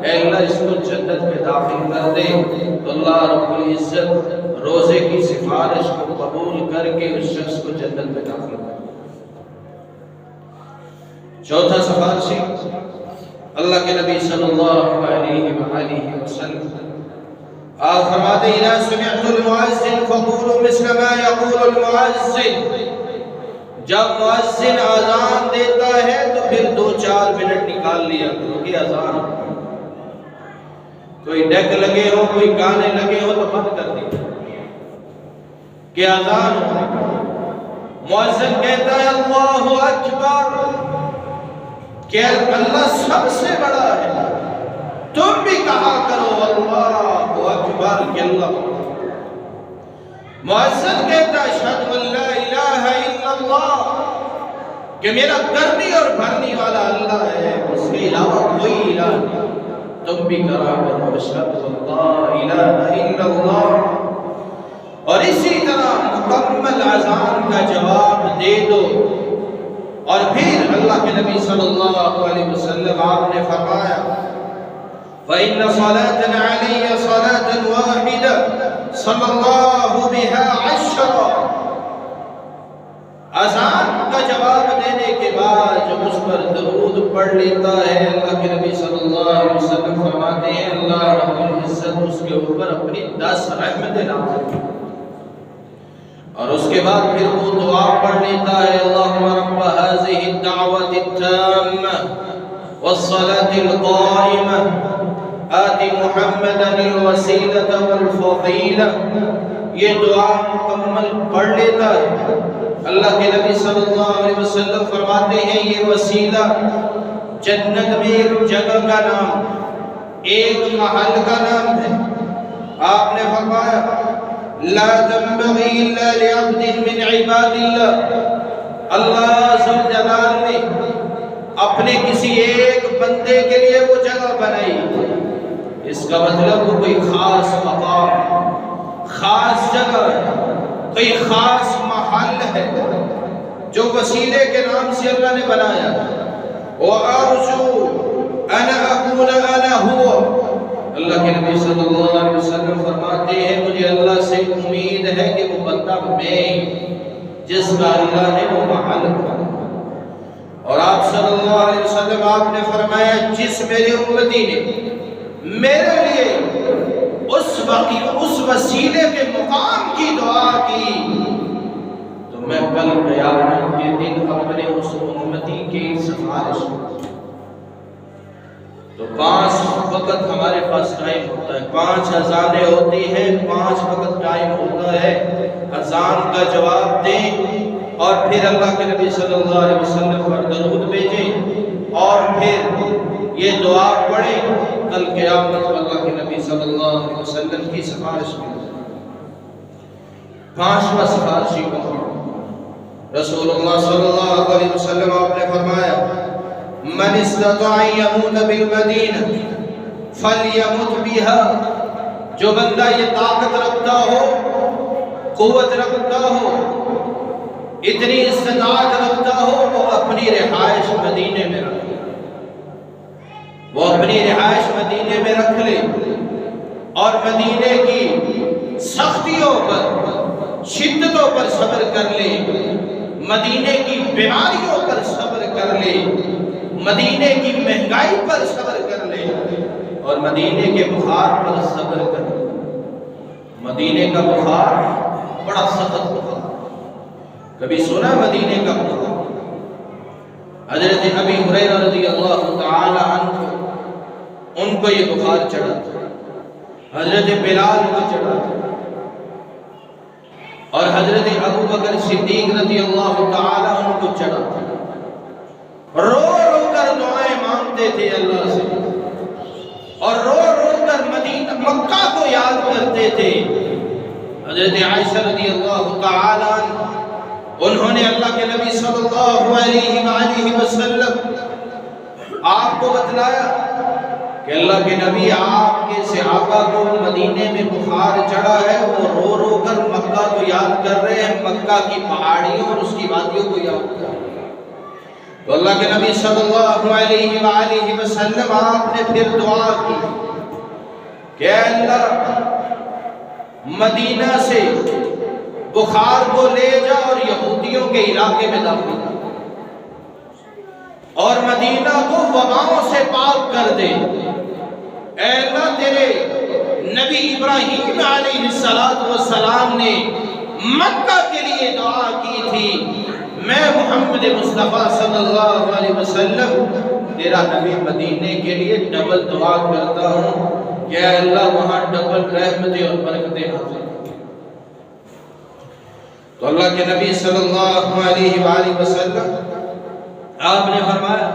اے اللہ اس کو جنت میں داخل کر دے۔ تو اللہ رب العزت روزے کی سفارش کو قبول کر کے اس شخص کو جنت میں داخل کر دے۔ چوتھا سفارشی اللہ کے نبی صلی اللہ علیہ وآلہ وسلم، آپ فرماتے ہیں اذا سمعت المؤذن فقولوا مثل ما يقول المؤذن، جب مؤذن اذان دیتا ہے تو پھر 2-4 منٹ نکال لیا کرو کہ اذان، کوئی ڈیک لگے ہو، کوئی گانے لگے ہو تو بند کر دیں کہ اذان ہو۔ مؤذن کہتا ہے اللہ اکبر، کہ اللہ سب سے بڑا ہے، تم بھی کہا کرو اللہ اکبر کہ اللہ۔ مؤذن کہتا ہے اشہد ان لا الہ الا اللہ، کہ میرا کرنی اور بھرنی والا اللہ ہے، اس کے علاوہ کوئی الہ نہیں، تم بھی کہا کرو اشہد ان لا الہ الا اللہ۔ اور اسی طرح مکمل اذان کا جواب دے دو۔ اور پھر اللہ کے نبی صلی اللہ علیہ وسلم آپ نے فرمایا فَإِنَّ صَلَاةً عَلَيَّ صَلَاةً وَاحِدَةً صلی اللہ بِهَا عَشْرًا، اذان کا جواب دینے کے بعد جو مجھ پر درود پڑھ لیتا ہے، اللہ کے نبی صلی اللہ علیہ وسلم فرماتے ہیں اللہ رب العزت اس کے اوپر اپنی 10 رحمتیں نازل کرتا ہے، اور اس کے بعد پھر وہ دعا پڑھ لیتا ہے اللہم رب هذه الدعوة التامة والصلاة القائمة آت محمدا الوسیلة والفضیلہ، یہ دعا مکمل پڑھ لیتا ہے۔ اللہ کے نبی صلی اللہ علیہ وسلم فرماتے ہیں یہ وسیلہ جنت میں ایک جگہ کا نام، ایک محل کا نام ہے۔ آپ نے فرمایا لا تنبغی الا لعبد من عباد اللہ، اللہ ذو الجلال نے اپنے کسی ایک بندے کے لیے وہ جگہ بنائی، اس کا مطلب وہ کوئی خاص مقام، خاص جگہ ہے، کوئی خاص محل ہے جو وسیلے کے نام سے اللہ نے بنایا۔ وَأَرْجُو أَنَا أَكُونَ أَنَا هُوَ، اللہ کے نبی صلی اللہ علیہ وسلم فرماتے ہیں مجھے اللہ سے امید ہے کہ وہ بندہ میں جس کا اللہ نے وہ محل بنایا۔ اور آپ صلی اللہ علیہ وسلم آپ نے فرمایا جس میرے امتی نے میرے لیے اس وسیلے کے مقام کی دعا کی تو میں کل قیامت کے دن اپنے اس امتی کی سفارش کروں۔ تو 5 وقت ہمارے پاس ٹائم ہوتا ہے، 5 اذانیں ہوتی ہیں، 5 وقت ٹائم ہوتا ہے، اذان کا جواب دیں اور پھر اللہ کے نبی صلی اللہ علیہ وسلم پر درود بھیجیں اور پھر یہ دعا پڑھیں، کل قیامت اللہ کے نبی صلی اللہ علیہ وسلم کی سفارش میں۔ 5واں سفارشی کون؟ رسول اللہ صلی اللہ علیہ وسلم آپ نے فرمایا من استطاع یموت بالمدینہ فلیمت بها، جو بندہ یہ طاقت رکھتا ہو، قوت رکھتا ہو، اتنی استطاعت رکھتا ہو، وہ اپنی رہائش مدینے میں رکھ لے، وہ اپنی رہائش مدینے میں رکھ لے اور مدینے کی سختیوں پر، شدتوں پر صبر کر لے، مدینے کی بیماریوں پر صبر کر لے، مدینے کی مہنگائی پر صبر کر لے اور مدینے کے بخار پر صبر کر لے۔ مدینے کا بخار بڑا سخت بخار، کبھی سنا مدینے کا بخار؟ حضرت ابی ہریرہ رضی اللہ تعالی عنہ ان کو یہ بخار چڑھا تھا، حضرت بلال کو چڑھا تھا، اور حضرت ابو بکر صدیق رضی اللہ تعالی عنہ کو چڑھا تھا۔ رو رو کر دعائیں مانگتے تھے اللہ سے اور رو رو کر مدینہ مکہ کو یاد کرتے تھے۔ حضرت عائشہ رضی اللہ تعالی عنہ انہوں نے اللہ کے نبی صلی اللہ علیہ وآلہ وسلم آپ کو بتلایا کہ اللہ کے نبی آپ کے صحابہ کو مدینے میں بخار چڑھا ہے، وہ رو رو کر مکہ کو یاد کر رہے ہیں، مکہ کی پہاڑیوں اور اس کی وادیوں کو یاد کر رہے ہیں۔ تو اللہ کے نبی صلی اللہ علیہ وآلہ وسلم آپ نے پھر دعا کی کہ اے اللہ مدینہ سے بخار کو لے جا اور یہودیوں کے علاقے میں داخل کر اور مدینہ کو وباؤں سے پاک کر دے۔ اے اللہ تیرے نبی ابراہیم علیہ السلام نے مکہ کے لیے دعا کی تھی، میں محمد مصطفیٰ صلی اللہ علیہ وسلم تیرا نبی مدینے کے لیے ڈبل دعا کرتا ہوں کہ اے اللہ وہاں ڈبل رحمتیں اور برکتیں نازل کر۔ تو اللہ کے نبی صلی اللہ علیہ وآلہ وسلم آپ نے فرمایا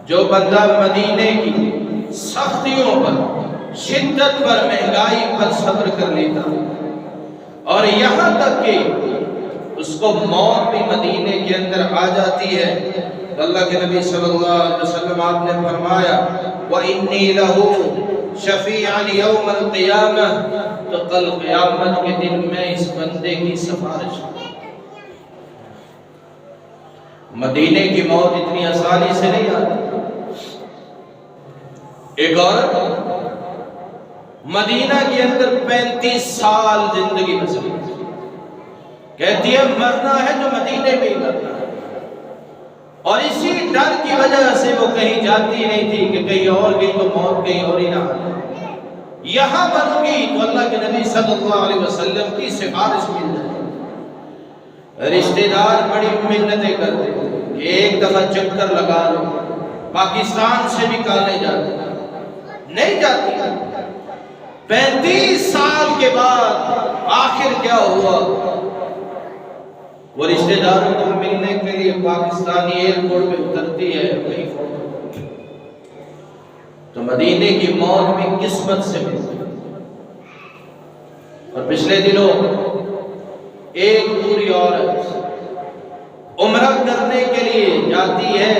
جو بندہ مدینے کی سختیوں پر، شدت پر، مہنگائی پر صبر کر لیتا اور یہاں تک کہ اس کو موت بھی مدینے کے اندر آ جاتی ہے، تو اللہ کے نبی صلی اللہ علیہ وسلم آپ نے فرمایا وَإِنِّي لَهُ شَفِيعًا يَوْمَ الْقِيَامَةِ، تو کل قیامت کے دن میں اس بندے کی سفارش کروں۔ مدینے کی موت اتنی آسانی سے نہیں آتی۔ ایک عورت مدینہ کے اندر 35 سال زندگی بسر کہتی ہے مرنا ہے جو مدینے میں ہی مرنا ہے، اور اسی ڈر کی وجہ سے وہ کہیں جاتی نہیں تھی کہ کہیں اور گئی تو موت کہیں اور ہی نہ آ جائے، یہاں مروں گی تو اللہ کے نبی صلی اللہ علیہ وسلم کی سفارش مل جائے۔ رشتہ دار بڑی منتیں کرتے کہ ایک دفعہ چکر لگا لو، پاکستان سے بھی کالیں جاتی، نہیں جاتی۔ 35 سال کے بعد آخر کیا ہوا؟ وہ رشتہ داروں کو ملنے کے لیے پاکستانی ایئرپورٹ پہ اترتی ہے، وہی فوت۔ تو مدینے کی موت بھی قسمت سے ملتی۔ اور پچھلے دنوں ایک پوری عورت عمرہ کرنے کے لیے جاتی ہے،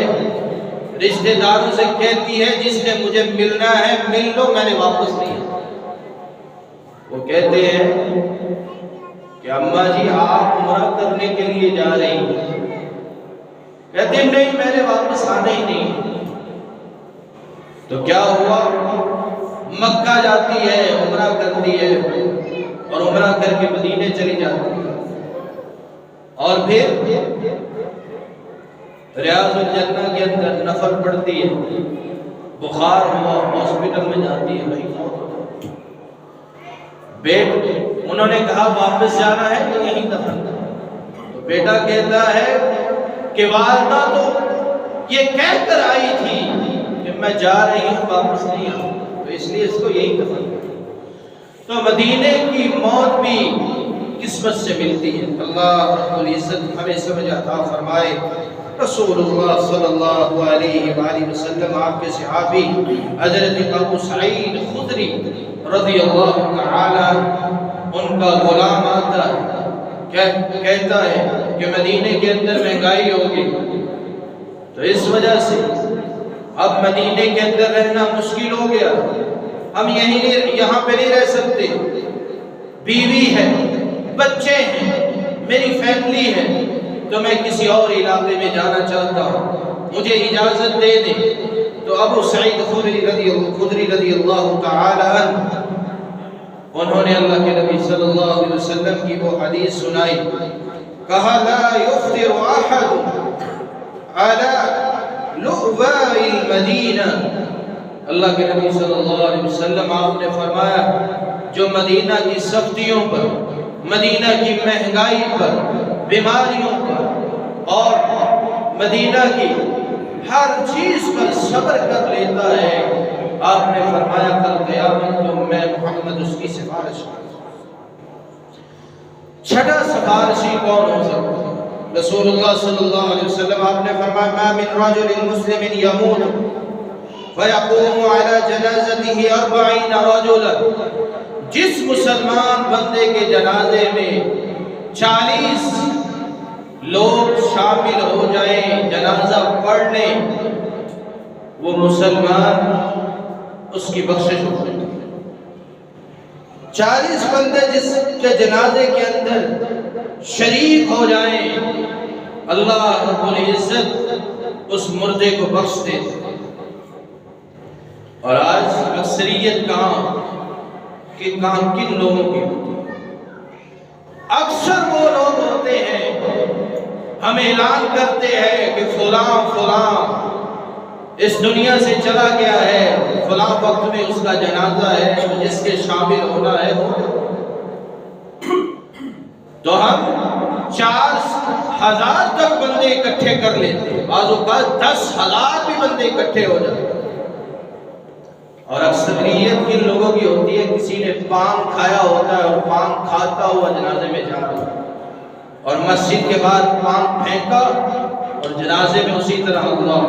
رشتہ داروں سے کہتی ہے جس نے مجھے ملنا ہے مل لو، میں نے واپس نہیں آنا۔ وہ کہتے ہیں کہ اماں جی آپ عمرہ کرنے کے لیے جا رہی ہیں؟ کہتے ہیں نہیں میں نے واپس آنا ہی نہیں۔ تو کیا ہوا؟ مکہ جاتی ہے، عمرہ کرتی ہے اور عمرہ کر کے مدینے چلی جاتی ہے، اور پھر ریاض الجنہ کے اندر نفل پڑتی ہے، بخار ہوا، ہاسپٹل میں جاتی ہے، وہی موت ہوتی ہے۔ انہوں نے کہا واپس جانا ہے کہ یہیں دفن کرنا؟ تو بیٹا کہتا ہے کہ والدہ تو یہ کہہ کر آئی تھی کہ میں جا رہی ہوں واپس نہیں آؤں، تو اس لیے اس کو یہی دفن کرنا۔ تو مدینے کی موت بھی قسمت سے ملتی ہے۔ اللہ رب العزت ہمیں سمجھ عطا فرمائے۔ رسول اللہ صلی اللہ علیہ وآلہ وسلم آپ کے صحابی حضرت ابو سعید خدری رضی اللہ تعالی ان کا غلام آتا ہے، کہتا ہے کہ مدینے کے اندر مہنگائی ہوگی، تو اس وجہ سے اب مدینے کے اندر رہنا مشکل ہو گیا، ہم یہاں پہ نہیں رہ سکتے، بیوی ہے، بچے ہیں، میری فیملی ہے، تو میں کسی اور علاقے میں جانا چاہتا ہوں، مجھے اجازت دے دیں۔ تو ابو سعید خدری رضی اللہ تعالی عنہ انہوں نے اللہ کے نبی صلی اللہ علیہ وسلم کی وہ حدیث سنائی، کہا لا یفطر احد علی لؤواء المدینہ، اللہ کے نبی صلی اللہ علیہ وسلم آپ نے فرمایا جو مدینہ کی سختیوں پر، مدینہ کی مہنگائی پر، بیماریوں پر اور مدینہ کی ہر چیز پر صبر کر لیتا ہے، آپ نے فرمایا کل قیامت کو میں محمد اس کی سفارش کروں۔ چھٹا سفارشی کون ہو سکتا ہے؟ رسول اللہ صلی اللہ علیہ وسلم آپ نے فرمایا ما من رجل مسلم یموت فیقوم علی جنازته 40 رجلا، جس مسلمان بندے کے جنازے میں 40 لوگ شامل ہو جائیں، جنازہ پڑھ لیں، وہ مسلمان اس کی بخشش ہو جائے۔ 40 بندے جس کے جنازے کے اندر شریک ہو جائیں، اللہ رب العزت اس مردے کو بخش دیتے۔ اور آج اکثریت کہاں کن لوگوں کی ہوتی ہے؟ اکثر وہ لوگ ہوتے ہیں، ہم اعلان کرتے ہیں کہ فلاں اس دنیا سے چلا گیا ہے، فلاں وقت میں اس کا جنازہ ہے، جس کے شامل ہونا ہے وہ، تو ہم 4000 تک بندے اکٹھے کر لیتے ہیں، بعض اوقات 10,000 بھی بندے اکٹھے ہو جاتے ہیں۔ اور اکثریت کن لوگوں کی ہوتی ہے؟ کسی نے پان کھایا ہوتا ہے اور پان کھاتا ہوا جنازے میں جا رہا ہے، اور مسجد کے بعد پان پھینکا اور جنازے میں اسی طرح اللہ،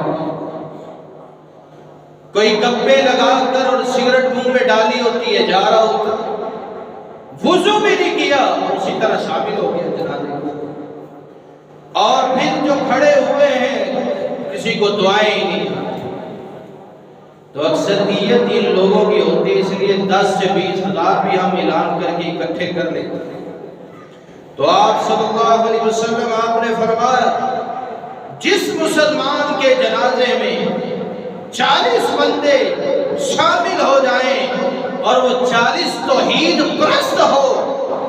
کوئی گپے لگا کر اور سگریٹ منہ میں ڈالی ہوتی ہے، جا رہا ہوتا، وضو بھی نہیں کیا اور اسی طرح شامل ہو گیا جنازے میں۔ اور پھر جو کھڑے ہوئے ہیں کسی کو دعائیں ہی نہیں آتی۔ تو اکثریت ان لوگوں کی ہوتی ہے، اس لیے 10 سے 20,000 بھی ہم اعلان کر کے اکٹھے کر لیتے ہیں۔ تو آپ صلی اللہ علیہ وسلم آپ نے فرمایا جس مسلمان کے جنازے میں 40 بندے شامل ہو جائیں اور وہ 40 توحید پرست ہو،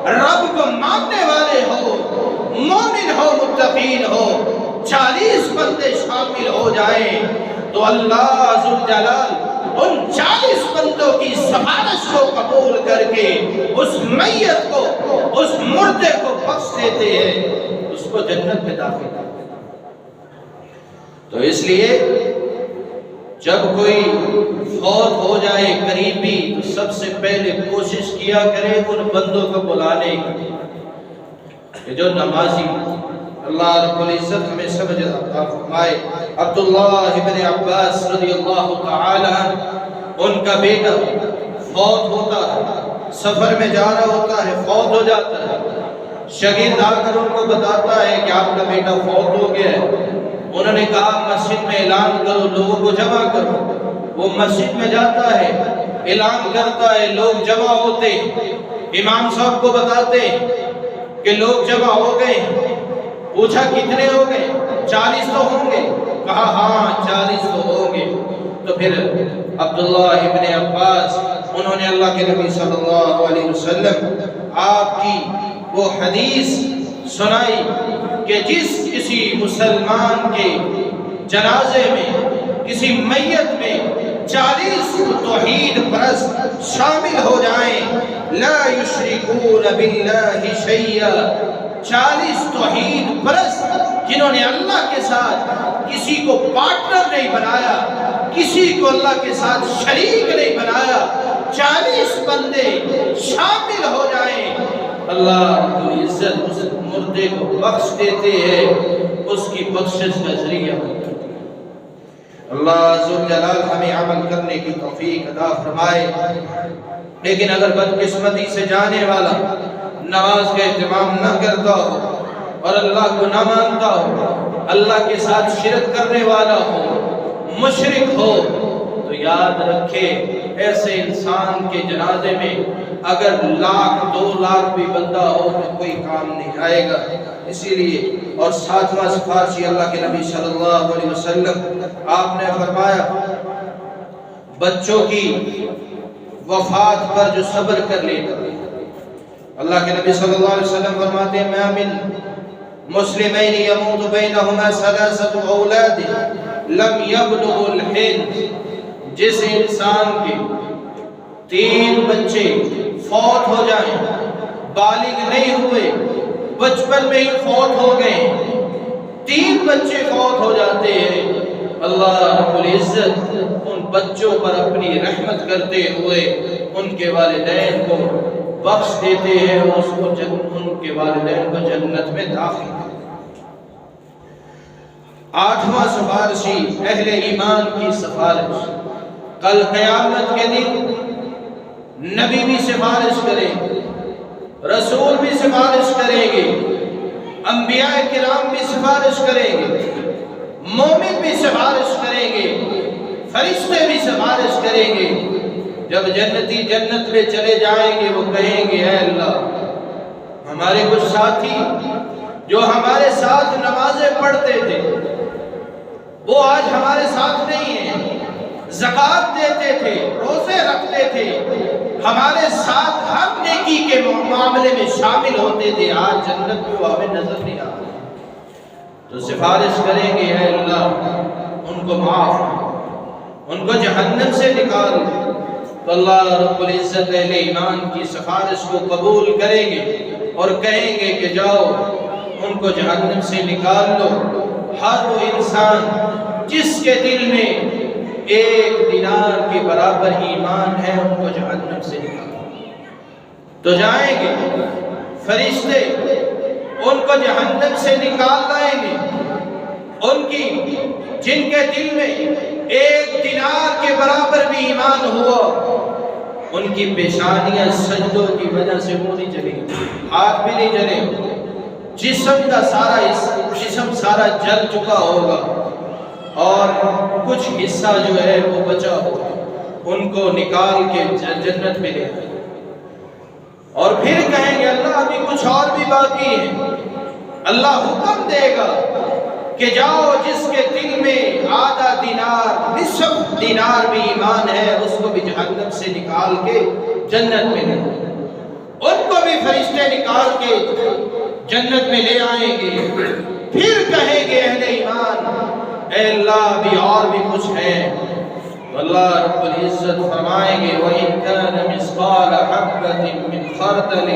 رب کو ماننے والے ہو، مومن ہو، متقین ہو، 40 بندے شامل ہو جائیں تو اللہ ذوالجلال ان 40 بندوں کی سفارش کو قبول کر کے اس میت کو، اس مردے کو بخش دیتے ہیں، اس کو جنت میں داخل کرتے ہیں۔ تو اس لیے جب کوئی فوت ہو جائے قریبی تو سب سے پہلے کوشش کیا کرے ان بندوں کو بلانے کی کہ جو نمازی، اللہ رب العزت ہمیں سمجھ عطا فرمائے۔ عبداللہ ابن عباس رضی اللہ تعالی عنہ، ان کا بیٹا فوت ہوتا ہے، سفر میں جا رہا ہوتا ہے، فوت ہو جاتا ہے، شاگرد آ کر ان کو بتاتا ہے کہ آپ کا بیٹا فوت ہو گیا ہے۔ انہوں نے کہا مسجد میں اعلان کرو، لوگوں کو جمع کرو۔ وہ مسجد میں جاتا ہے، اعلان کرتا ہے، لوگ جمع ہوتے، امام صاحب کو بتاتے کہ لوگ جمع ہو گئے۔ پوچھا کتنے ہو گئے؟ 40 تو ہوں گے؟ کہا ہاں 40 تو ہوں گے۔ تو پھر عبداللہ ابن عباس انہوں نے اللہ کے نبی صلی اللہ علیہ وسلم آپ کی وہ حدیث سنائی کہ جس کسی مسلمان کے جنازے میں، کسی میت میں 40 توحید پرست شامل ہو جائیں، لا یشرکون باللہ شیئا، 40 توحید پرست جنہوں نے اللہ کے ساتھ کسی کو پارٹنر نہیں بنایا، کسی کو اللہ کے ساتھ شریک نہیں بنایا، 40 بندے شامل ہو جائیں، اللہ رب العزت اس مردے کو بخش دیتے ہیں، اس کی بخشش کا ذریعہ ہوتا ہے۔ اللہ ذوالجلال ہمیں عمل کرنے کی توفیق عطا فرمائے۔ لیکن اگر بدقسمتی سے جانے والا نماز کا اہتمام نہ کرتا ہو اور اللہ کو نہ مانتا ہو، اللہ کے ساتھ شرک کرنے والا ہو، مشرک ہو، تو یاد رکھے ایسے انسان کے جنازے میں اگر 1,00,000 2,00,000 بھی بندہ ہو تو کوئی کام نہیں آئے گا۔ اسی لیے اور 7واں سفارشی اللہ کے نبی صلی اللہ علیہ وسلم آپ نے فرمایا بچوں کی وفات پر جو صبر کر لیتا، اللہ کے نبی صلی اللہ علیہ وسلم فرماتے ہیں ما من مسلمین یموت بینہما 3 اولاد لم یبلغ الحنث، جس انسان کے 3 بچے فوت ہو جائیں، بالغ نہیں ہوئے، بچپن میں ہی فوت ہو گئے، 3 بچے فوت ہو جاتے ہیں، اللہ رب العزت ان بچوں پر اپنی رحمت کرتے ہوئے ان کے والدین کو بخش دیتے ہیں، ان کے والدین کو جنت میں داخل کرتے ہیں۔ 8واں سفارشی اہل ایمان کی سفارش، کل قیامت کے دن نبی بھی سفارش کریں گے، رسول بھی سفارش کریں گے، انبیاء کرام بھی سفارش کریں گے، مومن بھی سفارش کریں گے، فرشتے بھی سفارش کریں گے۔ جب جنتی جنت میں چلے جائیں گے وہ کہیں گے اے اللہ، ہمارے کچھ ساتھی جو ہمارے ساتھ نمازیں پڑھتے تھے وہ آج ہمارے ساتھ نہیں ہیں، زکوٰۃ دیتے تھے، روزے رکھتے تھے، ہمارے ساتھ ہر نیکی کے معاملے میں شامل ہوتے تھے، آج جنت میں وہ ہمیں نظر نہیں آ رہے، تو سفارش کریں گے اے اللہ ان کو معاف، ان کو جہنم سے نکال دے، تو اللہ رب العزت اہل ایمان کی سفارش کو قبول کریں گے اور کہیں گے کہ جاؤ ان کو جہنم سے نکال لو۔ ہر وہ انسان جس کے دل میں 1 دینار کے برابر ایمان ہے ان کو جہنم سے نکالو، تو جائیں گے فرشتے ان کو جہنم سے نکال لائیں گے، ان کی جن کے دل میں 1 دینار کے برابر بھی ایمان ہوا ان کی پیشانیاں سجدوں کی وجہ سے وہ نہیں جلیں گی، ہاتھ بھی نہیں جلیں گے، جسم سارا جل چکا ہوگا اور کچھ حصہ جو ہے وہ بچا ہوگا، ان کو نکال کے جنت میں لے آئیں گے اور پھر کہیں گے اللہ ابھی کچھ اور بھی باقی ہے، اللہ حکم دے گا کہ جاؤ جس کے دل میں آدھا دینار 1/2 دینار بھی ایمان ہے اس کو بھی جہنم سے نکال کے جنت میں لے آئیں، ان کو بھی فرشتے نکال کے جنت میں لے آئیں گے، پھر کہیں گے اہل ایمان اے اللہ بھی اور بھی کچھ ہے، تو اللہ رب العزت فرمائیں گے وَإِن كَانَ مِثْقَالَ حَبَّةٍ مِّنْ خَرْدَلٍ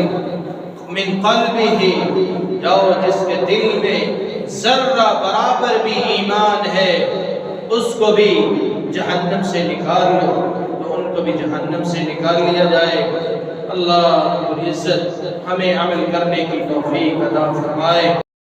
مِّن قَلْبِهِ، جاؤ جس کے دل میں ذرہ برابر بھی ایمان ہے اس کو بھی جہنم سے نکال لو، تو ان کو بھی جہنم سے نکال لیا جائے گا۔ اللہ رب العزت ہمیں عمل کرنے کی توفیق عطا فرمائے۔